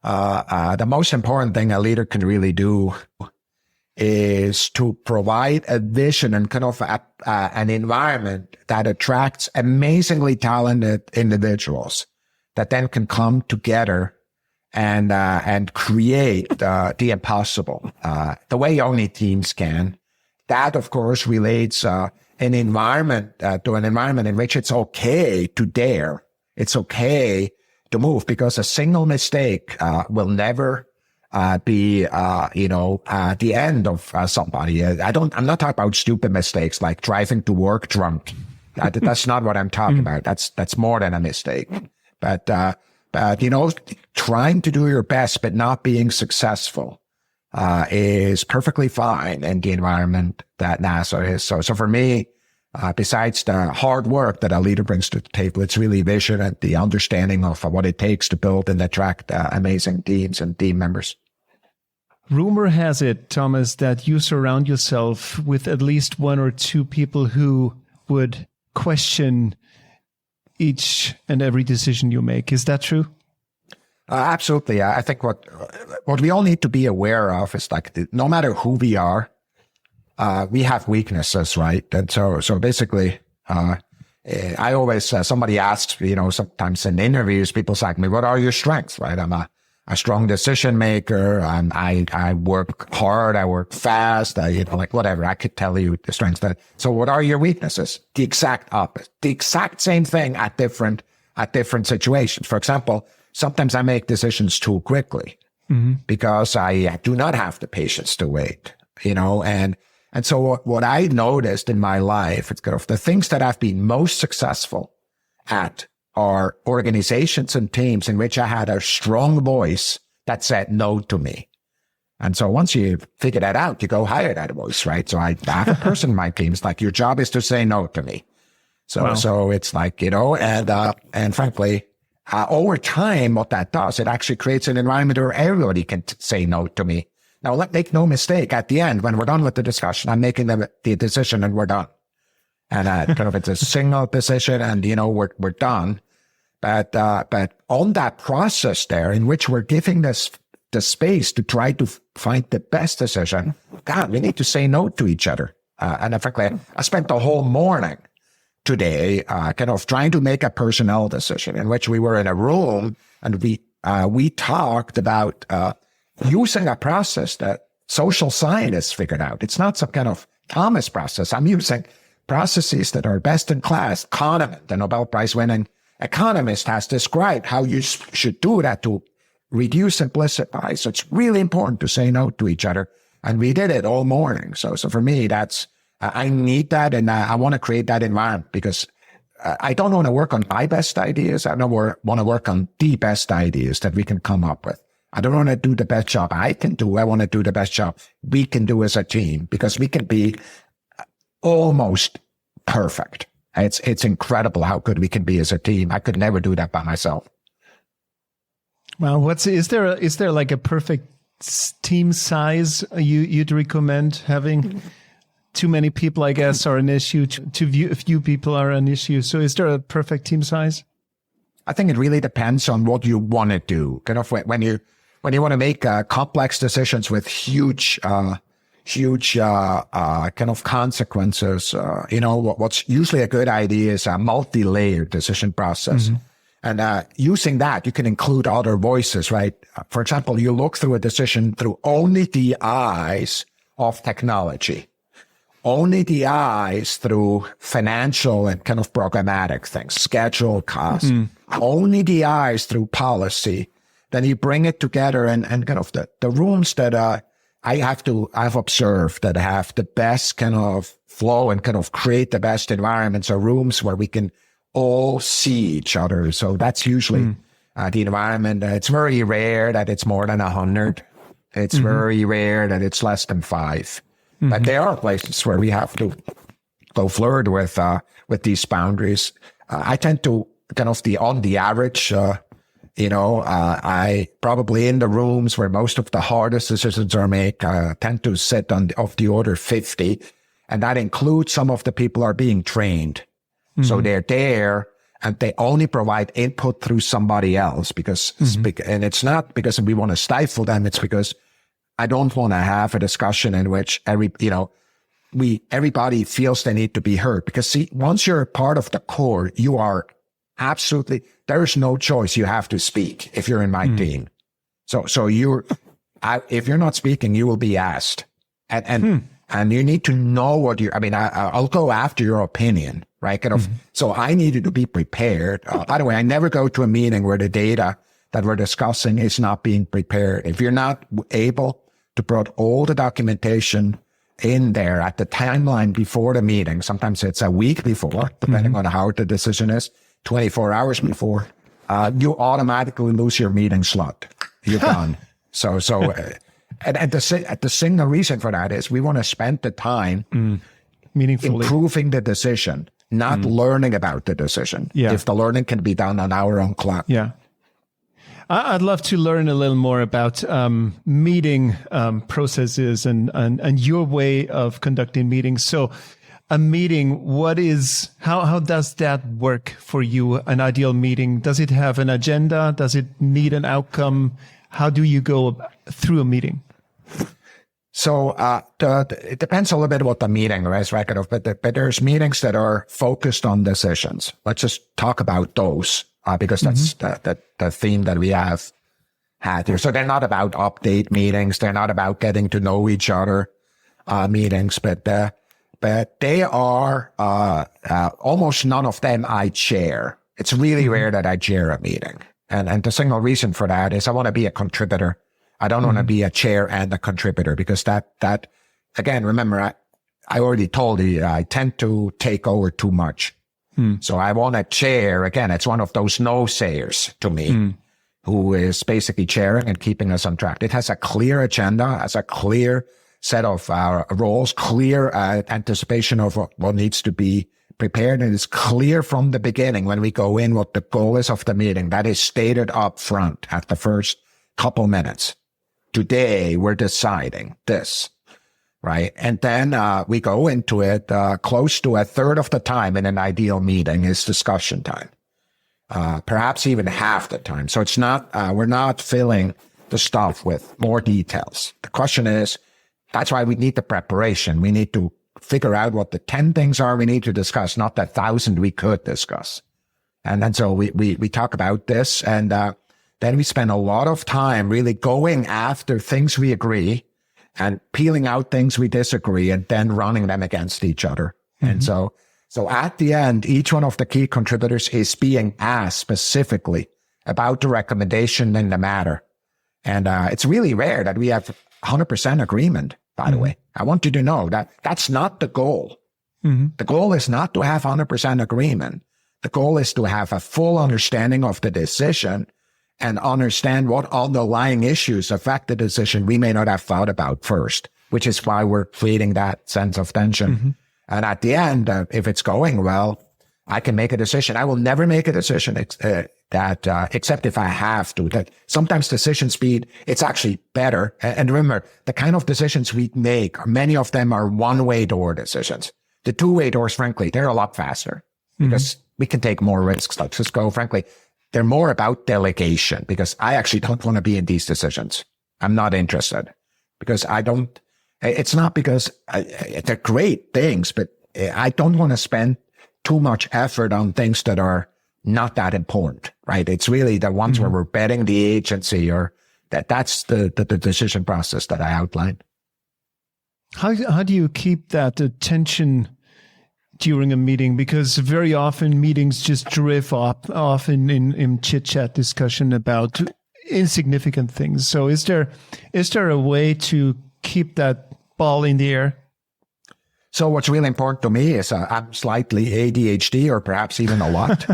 most important thing a leader can really do is to provide a vision and kind of an environment that attracts amazingly talented individuals that then can come together and create the impossible the way only teams can. That, of course, relates an environment to an environment in which it's okay to dare. It's okay to move, because a single mistake will never be the end of somebody. I'm not talking about stupid mistakes like driving to work drunk. That's not what I'm talking about. That's more than a mistake. But trying to do your best but not being successful is perfectly fine in the environment that NASA is. So for me, besides the hard work that a leader brings to the table, it's really vision and the understanding of what it takes to build and attract amazing teams and team members. Rumor has it, Thomas, that you surround yourself with at least one or two people who would question each and every decision you make. Is that true? Absolutely. I think what we all need to be aware of is no matter who we are, we have weaknesses, right? And so basically, I always, somebody asks, sometimes in interviews, people say to me, what are your strengths, right? I'm a strong decision maker. I work hard. I work fast. Whatever. I could tell you the strengths. So what are your weaknesses? The exact opposite. The exact same thing at different situations. For example, sometimes I make decisions too quickly because I do not have the patience to wait, and so what I noticed in my life, it's kind of the things that I've been most successful at are organizations and teams in which I had a strong voice that said no to me. And so once you figure that out, you go hire that voice, right? So I have a person in my team. It's like, your job is to say no to me. So it's like, and frankly, over time, what that does, it actually creates an environment where everybody can say no to me. Now, make no mistake, at the end, when we're done with the discussion, I'm making the decision and we're done. And it's a single decision and, we're done. But on that process there, in which we're giving the space to try to find the best decision, God, we need to say no to each other. And frankly, I spent the whole morning today, trying to make a personnel decision in which we were in a room and we talked about, using a process that social scientists figured out. It's not some kind of Thomas process. I'm using processes that are best in class. Kahneman, the Nobel Prize winning economist, has described how you should do that to reduce implicit bias. So it's really important to say no to each other. And we did it all morning. So for me, I need that. And I want to create that environment because I don't want to work on my best ideas. I don't want to work on the best ideas that we can come up with. I don't want to do the best job I can do. I want to do the best job we can do as a team because we can be almost perfect. It's incredible how good we can be as a team. I could never do that by myself. Well, is there like a perfect team size you'd recommend having? Too many people, I guess, are an issue. Too few people are an issue. So is there a perfect team size? I think it really depends on what you want to do. When you want to make complex decisions with huge consequences, what's usually a good idea is a multi-layered decision process. Mm-hmm. And using that, you can include other voices, right? For example, you look through a decision through only the eyes of technology, only the eyes through financial and programmatic things, schedule, cost, only the eyes through policy. Then you bring it together and the rooms that I've observed that have the best flow and create the best environments are rooms where we can all see each other. So that's usually the environment. It's very rare that it's more than 100. It's very rare that it's less than 5. But there are places where we have to go flirt with these boundaries. I tend to on the average, I probably in the rooms where most of the hardest decisions are made, tend to sit of the order 50. And that includes some of the people are being trained. So they're there and they only provide input through somebody else and it's not because we want to stifle them. It's because I don't want to have a discussion in which everybody feels they need to be heard. Because see, once you're part of the core, you are absolutely, there is no choice. You have to speak if you're in my team. So if you're not speaking, you will be asked. And you need to know I'll go after your opinion, right? So I needed to be prepared. By the way, I never go to a meeting where the data that we're discussing is not being prepared. If you're not able to put all the documentation in there at the timeline before the meeting, sometimes it's a week before, depending on how the decision is, 24 hours before, you automatically lose your meeting slot. You're done. And the single reason for that is we want to spend the time meaningfully improving the decision, not learning about the decision. Yeah. If the learning can be done on our own clock. Yeah. I'd love to learn a little more about meeting processes and your way of conducting meetings. So a meeting, how does that work for you, an ideal meeting? Does it have an agenda? Does it need an outcome? How do you go through a meeting? So it depends a little bit what the meeting is, right? But there's meetings that are focused on decisions. Let's just talk about those. Because that's the theme that we have had here. So they're not about update meetings. They're not about getting to know each other, meetings, but they are, almost none of them I chair. It's really rare that I chair a meeting. And the single reason for that is I want to be a contributor. I don't want to be a chair and a contributor because that, again, remember, I already told you, I tend to take over too much. So I want a chair. Again, it's one of those no-sayers to me who is basically chairing and keeping us on track. It has a clear agenda, has a clear set of roles, clear anticipation of what needs to be prepared and it's clear from the beginning when we go in what the goal is of the meeting. That is stated up front at the first couple minutes. Today, we're deciding this, right? And then we go into it close to a third of the time in an ideal meeting is discussion time, perhaps even half the time. So it's not, we're not filling the stuff with more details. The question is, that's why we need the preparation. We need to figure out what the 10 things are we need to discuss, not the 1,000 we could discuss. And then so we talk about this, and then we spend a lot of time really going after things we agree and peeling out things we disagree and then running them against each other. Mm-hmm. And so at the end, each one of the key contributors is being asked specifically about the recommendation in the matter. And it's really rare that we have 100% agreement, by the way. I want you to know that that's not the goal. Mm-hmm. The goal is not to have 100% agreement. The goal is to have a full understanding of the decision and understand what underlying issues affect the decision we may not have thought about first, which is why we're creating that sense of tension. Mm-hmm. And at the end, if it's going well, I can make a decision. I will never make a decision except if I have to. That sometimes decision speed, it's actually better. And remember, the kind of decisions we make, many of them are one-way door decisions. The two-way doors, frankly, they're a lot faster because we can take more risks. Let's just go, frankly, they're more about delegation because I actually don't want to be in these decisions. I'm not interested because it's not because they're great things, but I don't want to spend too much effort on things that are not that important, right? It's really the ones where we're betting the agency or that's the decision process that I outlined. How do you keep that attention during a meeting? Because very often meetings just drift off in chit-chat discussion about insignificant things. So is there a way to keep that ball in the air? So what's really important to me is I'm slightly ADHD or perhaps even a lot.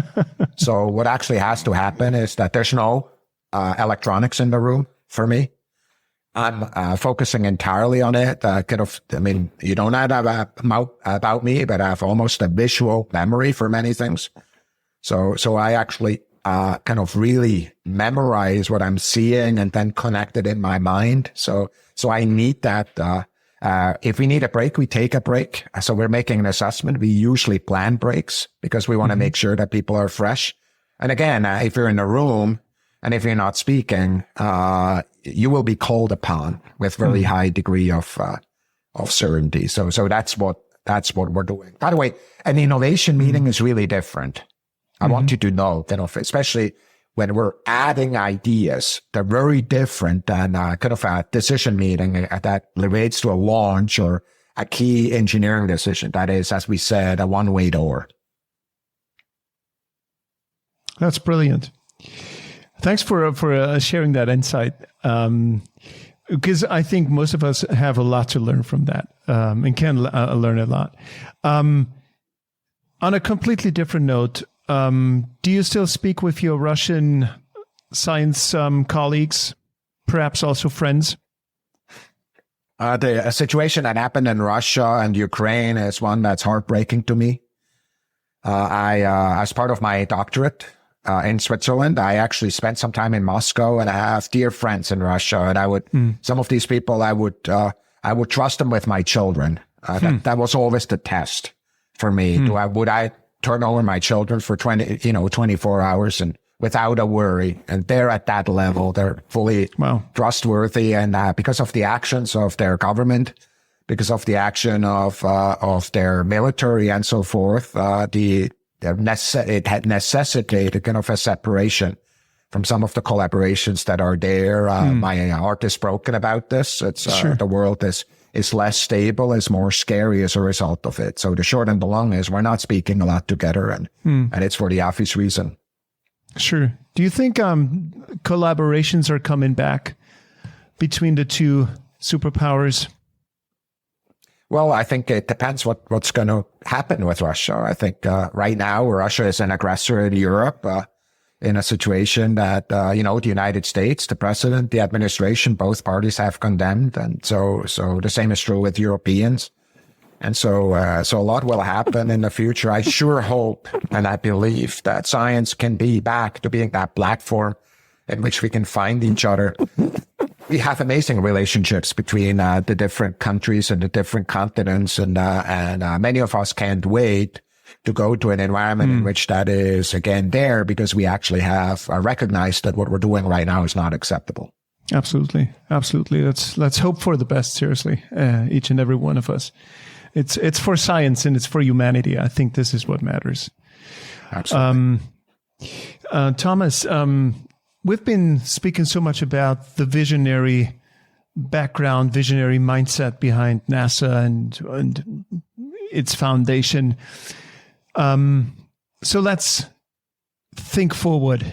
So what actually has to happen is that there's no electronics in the room for me. I'm focusing entirely on it. You don't know about me, but I have almost a visual memory for many things. So I actually kind of really memorize what I'm seeing and then connect it in my mind. So I need that. If we need a break, we take a break. So we're making an assessment. We usually plan breaks because we want to make sure that people are fresh. And again, if you're in a room and if you're not speaking, you will be called upon with very high degree of certainty. So that's what we're doing. By the way, an innovation meeting is really different. I want you to know that, especially when we're adding ideas, they're very different than kind of a decision meeting that relates to a launch or a key engineering decision. That is, as we said, a one-way door. That's brilliant. Thanks for sharing that insight. Because I think most of us have a lot to learn from that and can learn a lot. On a completely different note, do you still speak with your Russian science colleagues, perhaps also friends? The situation that happened in Russia and Ukraine is one that's heartbreaking to me. As part of my doctorate in Switzerland, I actually spent some time in Moscow, and I have dear friends in Russia. And some of these people, I would trust them with my children. That was always the test for me. Would I turn over my children for 24 hours and without a worry? And they're at that level. They're fully trustworthy. And because of the actions of their government, because of the action of their military and so forth, it had necessitated kind of a separation from some of the collaborations that are there. My heart is broken about this. It's the world is less stable, is more scary as a result of it. So the short and the long is we're not speaking a lot together, and it's for the obvious reason. Sure. Do you think collaborations are coming back between the two superpowers? Well, I think it depends what's going to happen with Russia. I think right now Russia is an aggressor in Europe, in a situation that, the United States, the president, the administration, both parties have condemned. And so the same is true with Europeans. And so a lot will happen in the future. I sure hope and I believe that science can be back to being that platform in which we can find each other. We have amazing relationships between the different countries and the different continents, and many of us can't wait to go to an environment in which that is again there, because we actually have recognized that what we're doing right now is not acceptable. Absolutely. Let's hope for the best. Seriously, each and every one of us. It's for science and it's for humanity. I think this is what matters. Absolutely. Thomas, we've been speaking so much about the visionary background, visionary mindset behind NASA and its foundation. So let's think forward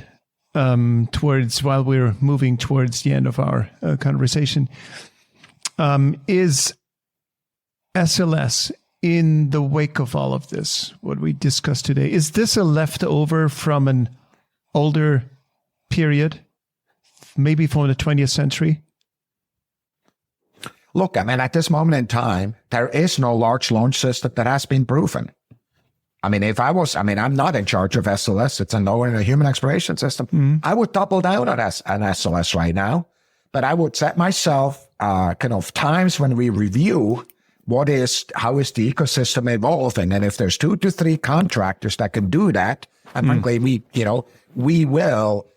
while we're moving towards the end of our conversation. Is SLS, in the wake of all of this, what we discussed today, is this a leftover from an older period, maybe from the 20th century? Look, I mean, at this moment in time, there is no large launch system that has been proven. I mean, I'm not in charge of SLS. It's a human exploration system. I would double down on SLS right now, but I would set myself kind of times when we review how is the ecosystem evolving, and if there's 2 to 3 contractors that can do that, and frankly, we will,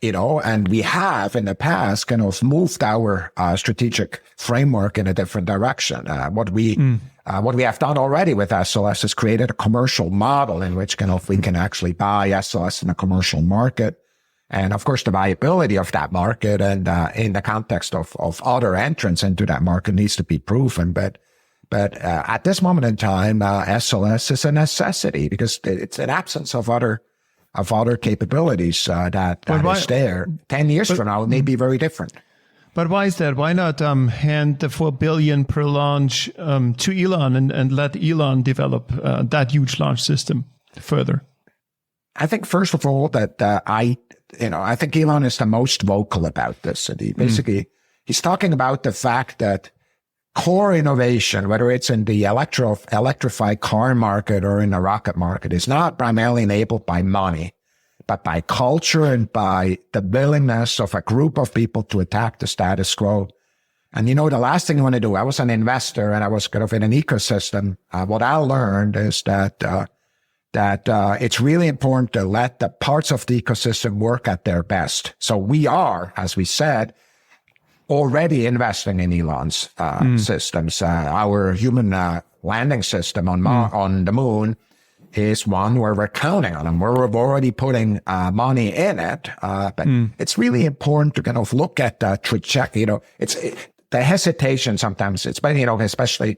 and we have in the past kind of moved our strategic framework in a different direction. What we have done already with SLS is created a commercial model in which we can actually buy SLS in a commercial market. And of course, the viability of that market and in the context of other entrants into that market needs to be proven. But at this moment in time, SLS is a necessity because it's an absence of other capabilities that is there. 10 years from now, it may be very different. But why is that? Why not hand the $4 billion per launch to Elon and let Elon develop that huge launch system further? I think, first of all, that I think Elon is the most vocal about this. And he's talking about the fact that core innovation, whether it's in the electrified car market or in the rocket market, is not primarily enabled by money, but by culture and by the willingness of a group of people to attack the status quo. And the last thing you want to do, I was an investor and I was kind of in an ecosystem. What I learned is that it's really important to let the parts of the ecosystem work at their best. So we are, as we said, already investing in Elon's systems. Our human landing system on the moon is one where we're counting on them, where we're already putting money in it. But it's really important to kind of look at the trajectory. It's the hesitation sometimes. It's been, especially.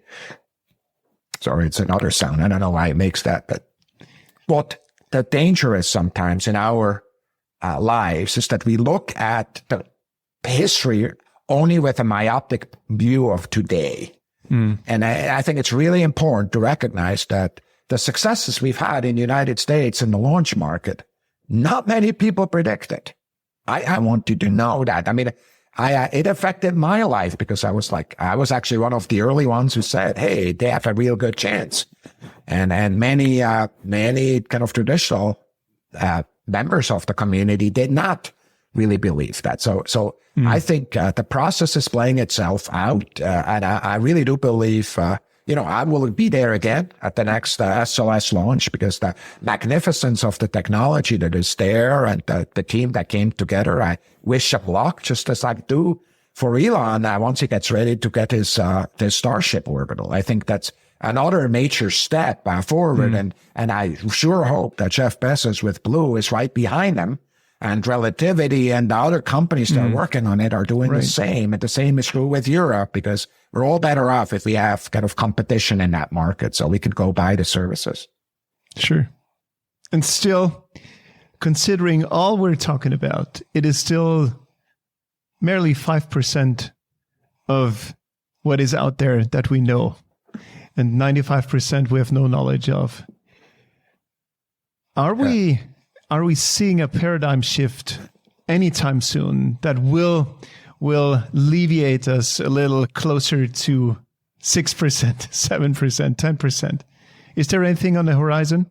Sorry, it's another sound. I don't know why it makes that, but what the danger is sometimes in our lives is that we look at the history only with a myopic view of today. And I think it's really important to recognize that the successes we've had in the United States in the launch market, not many people predicted. I want you to know that. I mean, it affected my life because I was actually one of the early ones who said, hey, they have a real good chance. And many kind of traditional members of the community did not really believe that. So I think the process is playing itself out. And I really do believe, I will be there again at the next SLS launch because the magnificence of the technology that is there and the team that came together, I wish him luck, just as I do for Elon once he gets ready to get his Starship orbital. I think that's another major step forward. And I sure hope that Jeff Bezos with Blue is right behind him. And Relativity and the other companies that are working on it are doing the same. And the same is true with Europe because we're all better off if we have kind of competition in that market so we can go buy the services. Sure. And still, considering all we're talking about, it is still merely 5% of what is out there that we know. And 95% we have no knowledge of. Are we seeing a paradigm shift anytime soon that will alleviate us a little closer to 6%, 7%, 10%. Is there anything on the horizon?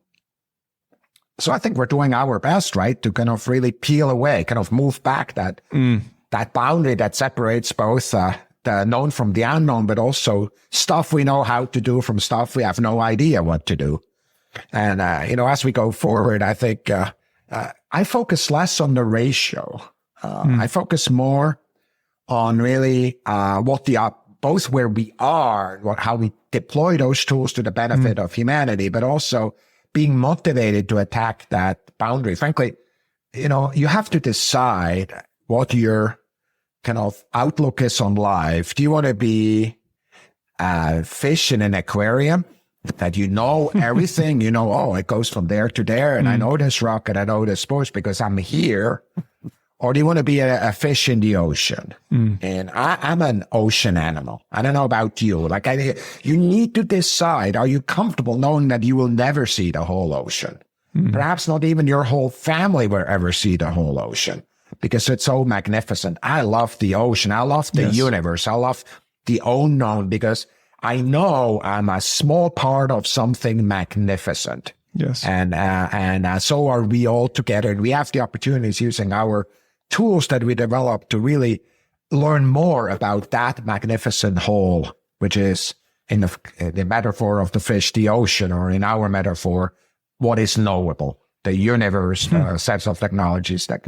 So I think we're doing our best, right, to kind of really peel away, kind of move back that boundary that separates both the known from the unknown, but also stuff we know how to do from stuff we have no idea what to do. And, as we go forward, I think I focus less on the ratio. I focus more on really both where we are, how we deploy those tools to the benefit of humanity, but also being motivated to attack that boundary. Frankly, you have to decide what your kind of outlook is on life. Do you want to be a fish in an aquarium that everything, it goes from there to there, and I know this rock and I know this sports because I'm here? Or do you want to be a fish in the ocean? And I'm an ocean animal. I don't know about you. You need to decide, are you comfortable knowing that you will never see the whole ocean? Perhaps not even your whole family will ever see the whole ocean because it's so magnificent. I love the ocean. I love the universe. I love the unknown because I know I'm a small part of something magnificent. Yes. And so are we all together. And we have the opportunities using our tools that we develop to really learn more about that magnificent whole, which is in the metaphor of the fish, the ocean, or in our metaphor, what is knowable, the universe, sets of technologies that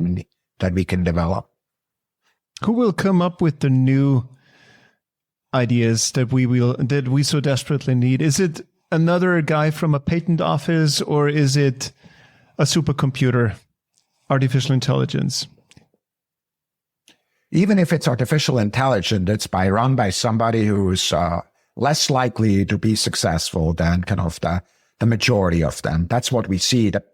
we can develop. Who will come up with the new ideas that we so desperately need? Is it another guy from a patent office, or is it a supercomputer, artificial intelligence? Even if it's artificial intelligence, it's run by somebody who's less likely to be successful than kind of the majority of them. That's what we see. The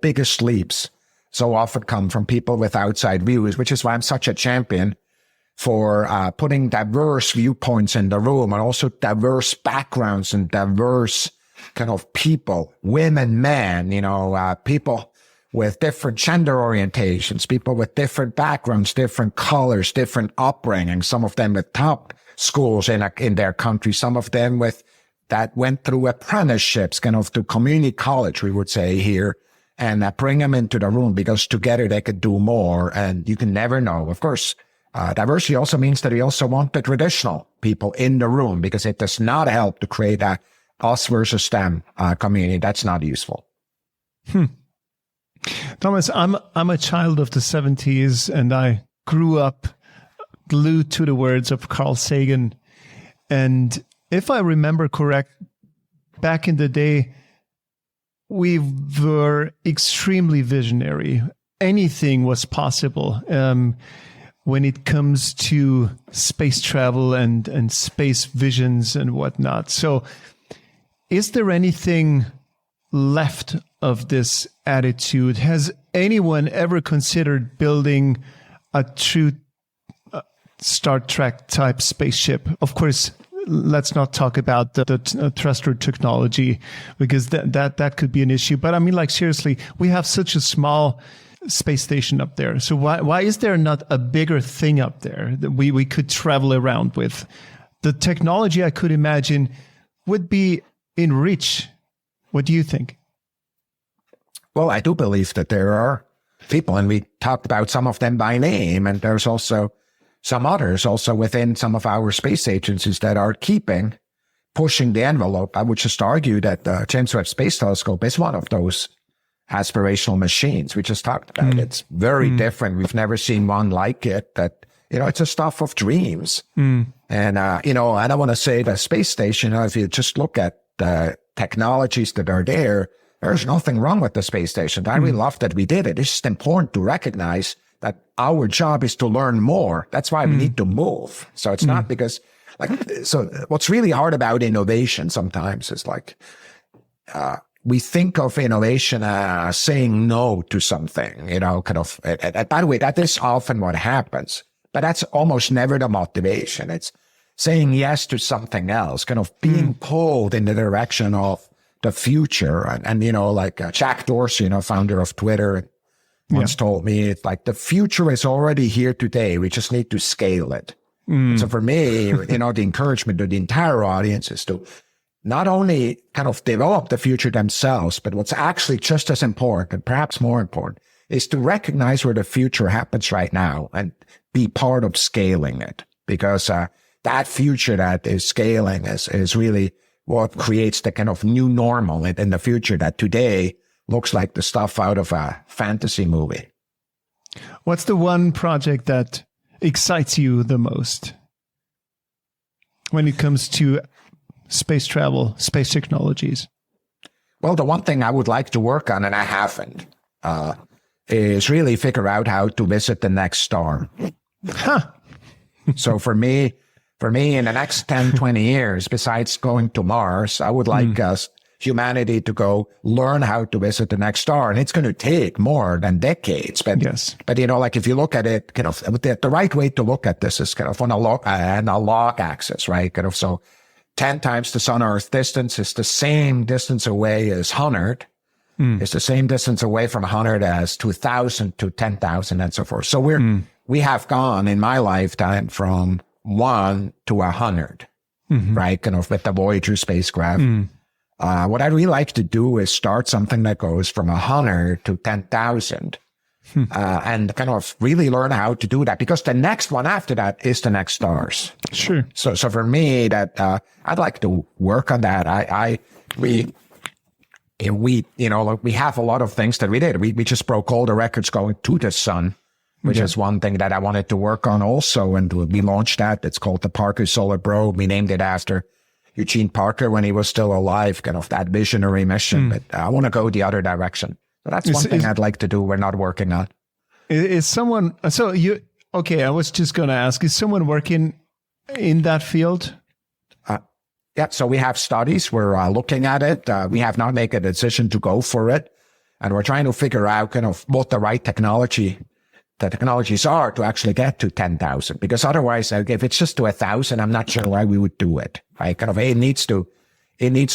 biggest leaps so often come from people with outside views, which is why I'm such a champion for putting diverse viewpoints in the room and also diverse backgrounds and diverse kind of people, women, men, people with different gender orientations, people with different backgrounds, different colors, different upbringing, some of them with top schools in their country, some of them that went through apprenticeships, kind of to community college, we would say here, and bring them into the room because together they could do more, and you can never know. Of course, diversity also means that we also want the traditional people in the room because it does not help to create a us versus them community. That's not useful. Thomas, I'm a child of the 70s, and I grew up glued to the words of Carl Sagan. And if I remember correct, back in the day, we were extremely visionary. Anything was possible when it comes to space travel and space visions and whatnot. So is there anything left of this attitude? Has anyone ever considered building a true Star Trek type spaceship? Of course, let's not talk about the terrestrial technology because that could be an issue. But I mean, seriously, we have such a small space station up there. So why is there not a bigger thing up there that we could travel around with? The technology, I could imagine, would be in reach. What do you think? Well, I do believe that there are people, and we talked about some of them by name, and there's also some others also within some of our space agencies that are pushing the envelope. I would just argue that the James Webb Space Telescope is one of those aspirational machines we just talked about. It's very different. We've never seen one like it. That, it's a stuff of dreams. And, I don't want to say the space station, if you just look at the technologies that are there, there's nothing wrong with the space station. I really love that we did it. It's just important to recognize that our job is to learn more. That's why we need to move. So it's not because so what's really hard about innovation sometimes is we think of innovation as saying no to something, kind of, and by the way, that is often what happens, but that's almost never the motivation. It's saying yes to something else, kind of being pulled in the direction of the future. And Jack Dorsey, founder of Twitter, once told me, it's the future is already here today. We just need to scale it. So for me, the encouragement to the entire audience is to not only kind of develop the future themselves, but what's actually just as important, perhaps more important, is to recognize where the future happens right now and be part of scaling it. Because that future that is scaling is really what creates the kind of new normal in the future that today looks like the stuff out of a fantasy movie. What's the one project that excites you the most when it comes to space travel, space technologies? Well, the one thing I would like to work on, and I haven't, is really figure out how to visit the next star. Huh. So for me, in the next 10, 20 years, besides going to Mars, I would like humanity to go learn how to visit the next star. And it's going to take more than decades. But, yes. But like if you look at it, kind of the right way to look at this is kind of on a log axis, right? Kind of, so 10 times the sun-Earth distance is the same distance away as 100. It's the same distance away from 100 as 2,000 to 10,000 and so forth. So we have gone in my lifetime from 1 to 100, right? Kind of with the Voyager spacecraft. What I'd really like to do is start something that goes from 100 to 10,000, and kind of really learn how to do that, because the next one after that is the next stars. Sure. So for me, that, I'd like to work on that. We have a lot of things that we did. We just broke all the records going to the sun, which is one thing that I wanted to work on also. And we launched that. It's called the Parker Solar Probe. We named it after Eugene Parker when he was still alive, kind of that visionary mission. But I want to go the other direction. So that's one thing I'd like to do. We're not working on. Is someone, I was just going to ask, is someone working in that field? Yeah, so we have studies. We're looking at it. We have not made a decision to go for it. And we're trying to figure out kind of what the right technologies are to actually get to 10,000. Because otherwise, if it's just to 1,000, I'm not sure why we would do it. Right? Kind of, it needs to,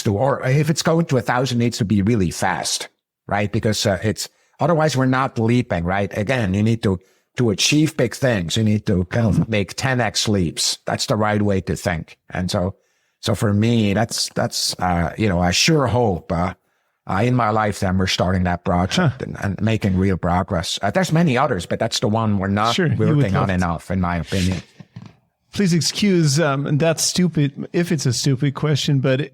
or if it's going to 1,000, it needs to be really fast, right? Because otherwise we're not leaping, right? Again, you need to achieve big things. You need to kind of make 10x leaps. That's the right way to think. And so for me, that's I sure hope, in my lifetime, we're starting that project and making real progress. There's many others, but that's the one we're not working on enough, in my opinion. Please excuse that's stupid, if it's a stupid question, but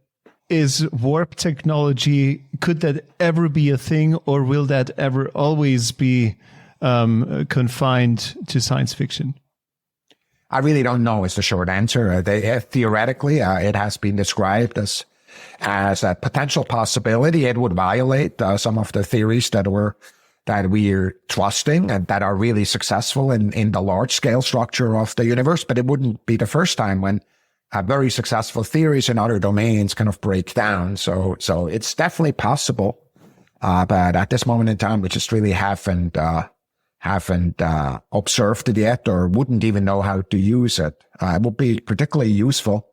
is warp technology, could that ever be a thing, or will that ever always be confined to science fiction? I really don't know is the short answer. Theoretically, it has been described as a potential possibility. It would violate some of the theories that we're trusting and that are really successful in the large scale structure of the universe. But it wouldn't be the first time when very successful theories in other domains kind of break down. So it's definitely possible. But at this moment in time, we just really haven't observed it yet, or wouldn't even know how to use it. It would be particularly useful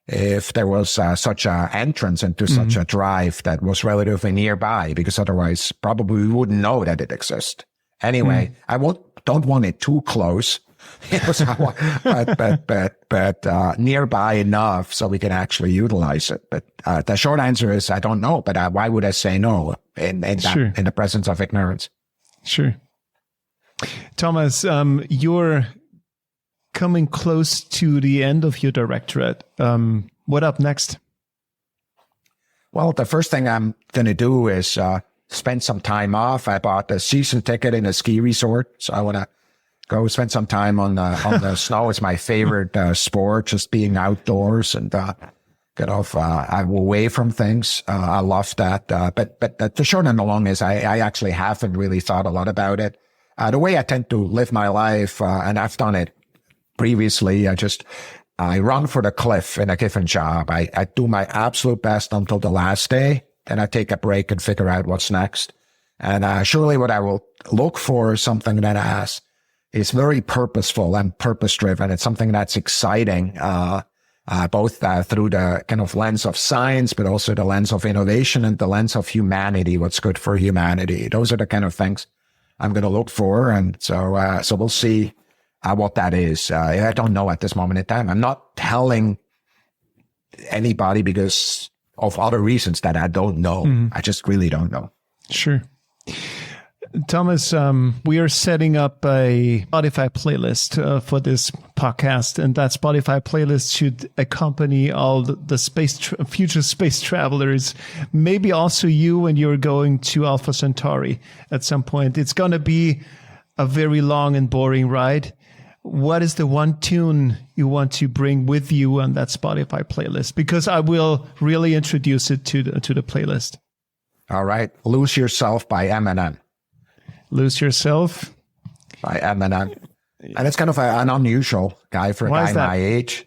if there was such an entrance into such a drive that was relatively nearby, because otherwise probably we wouldn't know that it exists. Anyway, I don't want it too close, but nearby enough so we can actually utilize it. But the short answer is I don't know. But why would I say no in the presence of ignorance? Sure. Thomas, you're coming close to the end of your directorate. What up next? Well, the first thing I'm going to do is spend some time off. I bought a season ticket in a ski resort, so I want to go spend some time on the snow. It's my favorite sport, just being outdoors and get off away from things. I love that. But the short and the long is I actually haven't really thought a lot about it. The way I tend to live my life, and I've done it previously, I run for the cliff in a given job. I do my absolute best until the last day. Then I take a break and figure out what's next. And surely what I will look for is something that is very purposeful and purpose-driven. It's something that's exciting, both through the kind of lens of science, but also the lens of innovation and the lens of humanity, what's good for humanity. Those are the kind of things I'm going to look for. And so we'll see what that is. I don't know at this moment in time. I'm not telling anybody because of other reasons that I don't know. I just really don't know. Sure. Thomas, we are setting up a Spotify playlist for this podcast, and that Spotify playlist should accompany all the future space travelers, maybe also you when you're going to Alpha Centauri at some point. It's going to be a very long and boring ride. What is the one tune you want to bring with you on that Spotify playlist? Because I will really introduce it to the playlist. All right. Lose Yourself by Eminem. Lose Yourself by Eminem. And it's kind of an unusual guy for a guy my age.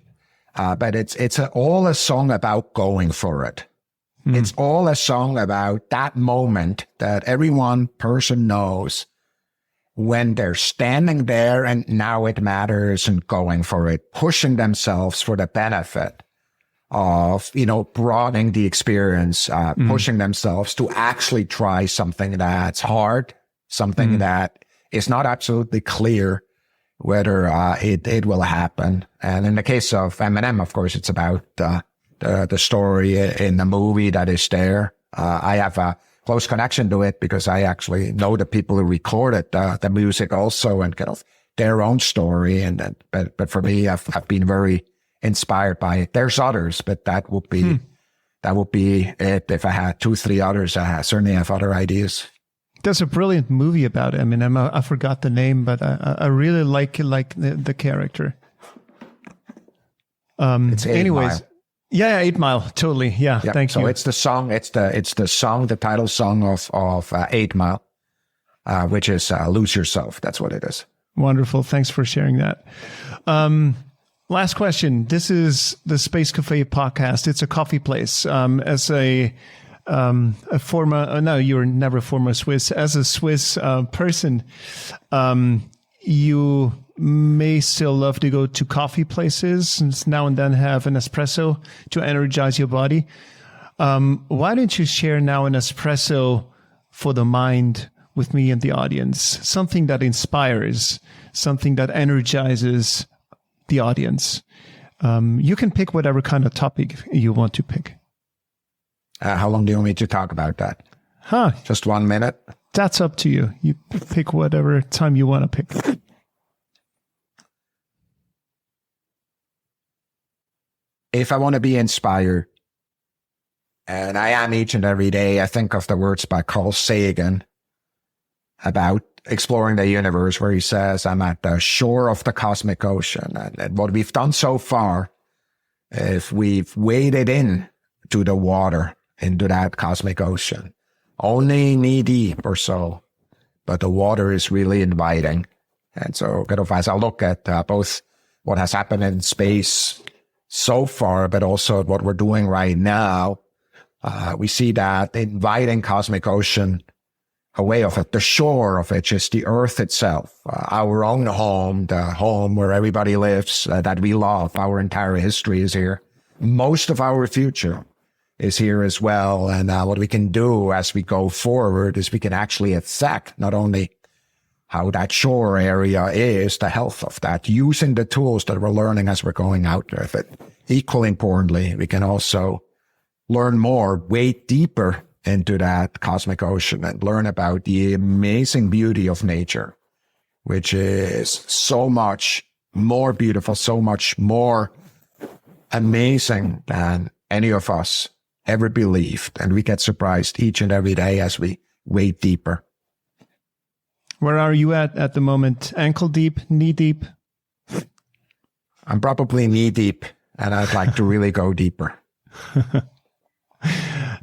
But it's all a song about going for it. It's all a song about that moment that person knows when they're standing there and now it matters and going for it, pushing themselves for the benefit of, broadening the experience, pushing themselves to actually try something that's hard, something that is not absolutely clear whether it will happen. And in the case of Eminem, of course, it's about the story in the movie that is there. I have a close connection to it because I actually know the people who recorded the music also and kind of their own story. But for me, I've been very inspired by it. There's others, but that would be it. If I had 2-3 others, I certainly have other ideas. There's a brilliant movie about Eminem. I forgot the name, but I really like the character. It's 8 Mile. Yeah, 8 Mile, totally. Yeah, thank you. So it's the song. It's the title song of 8 Mile, which is "Lose Yourself." That's what it is. Wonderful. Thanks for sharing that. Last question. This is the Space Café Podcast. It's a coffee place. As a former, no, you're never former Swiss. As a Swiss person, you may still love to go to coffee places and now and then have an espresso to energize your body. Why don't you share now an espresso for the mind with me and the audience? Something that inspires, something that energizes the audience. You can pick whatever kind of topic you want to pick. How long do you want me to talk about that? Just 1 minute? That's up to you. You pick whatever time you want to pick. If I want to be inspired, and I am each and every day, I think of the words by Carl Sagan about exploring the universe, where he says, I'm at the shore of the cosmic ocean. And what we've done so far, if we've waded in to the water, into that cosmic ocean, only knee deep or so, but the water is really inviting. And so kind of as I look at both what has happened in space so far, but also what we're doing right now, we see that inviting cosmic ocean, a way of it, the shore of it, just the earth itself, our own home, the home where everybody lives, that we love. Our entire history is here. Most of our future is here as well. And what we can do as we go forward is we can actually affect not only how that shore area is, the health of that, using the tools that we're learning as we're going out there. But equally importantly, we can also learn more, wade deeper into that cosmic ocean and learn about the amazing beauty of nature, which is so much more beautiful, so much more amazing than any of us ever believed. And we get surprised each and every day as we wade deeper. Where are you at the moment? Ankle deep, knee deep? I'm probably knee deep, and I'd like to really go deeper.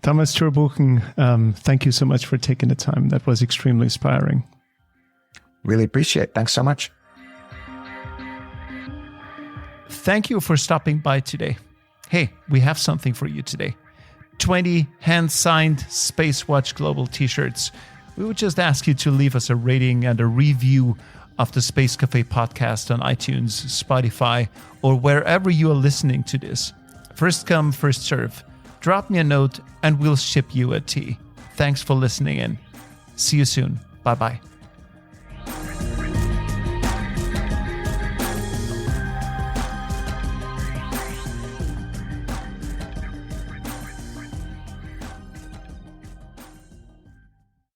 Thomas Zurbuchen, thank you so much for taking the time. That was extremely inspiring. Really appreciate it. Thanks so much. Thank you for stopping by today. Hey, we have something for you today. 20 hand-signed SpaceWatch.Global t-shirts. We would just ask you to leave us a rating and a review of the Space Café podcast on iTunes, Spotify, or wherever you are listening to this. First come, first serve. Drop me a note and we'll ship you a tea. Thanks for listening in. See you soon. Bye-bye.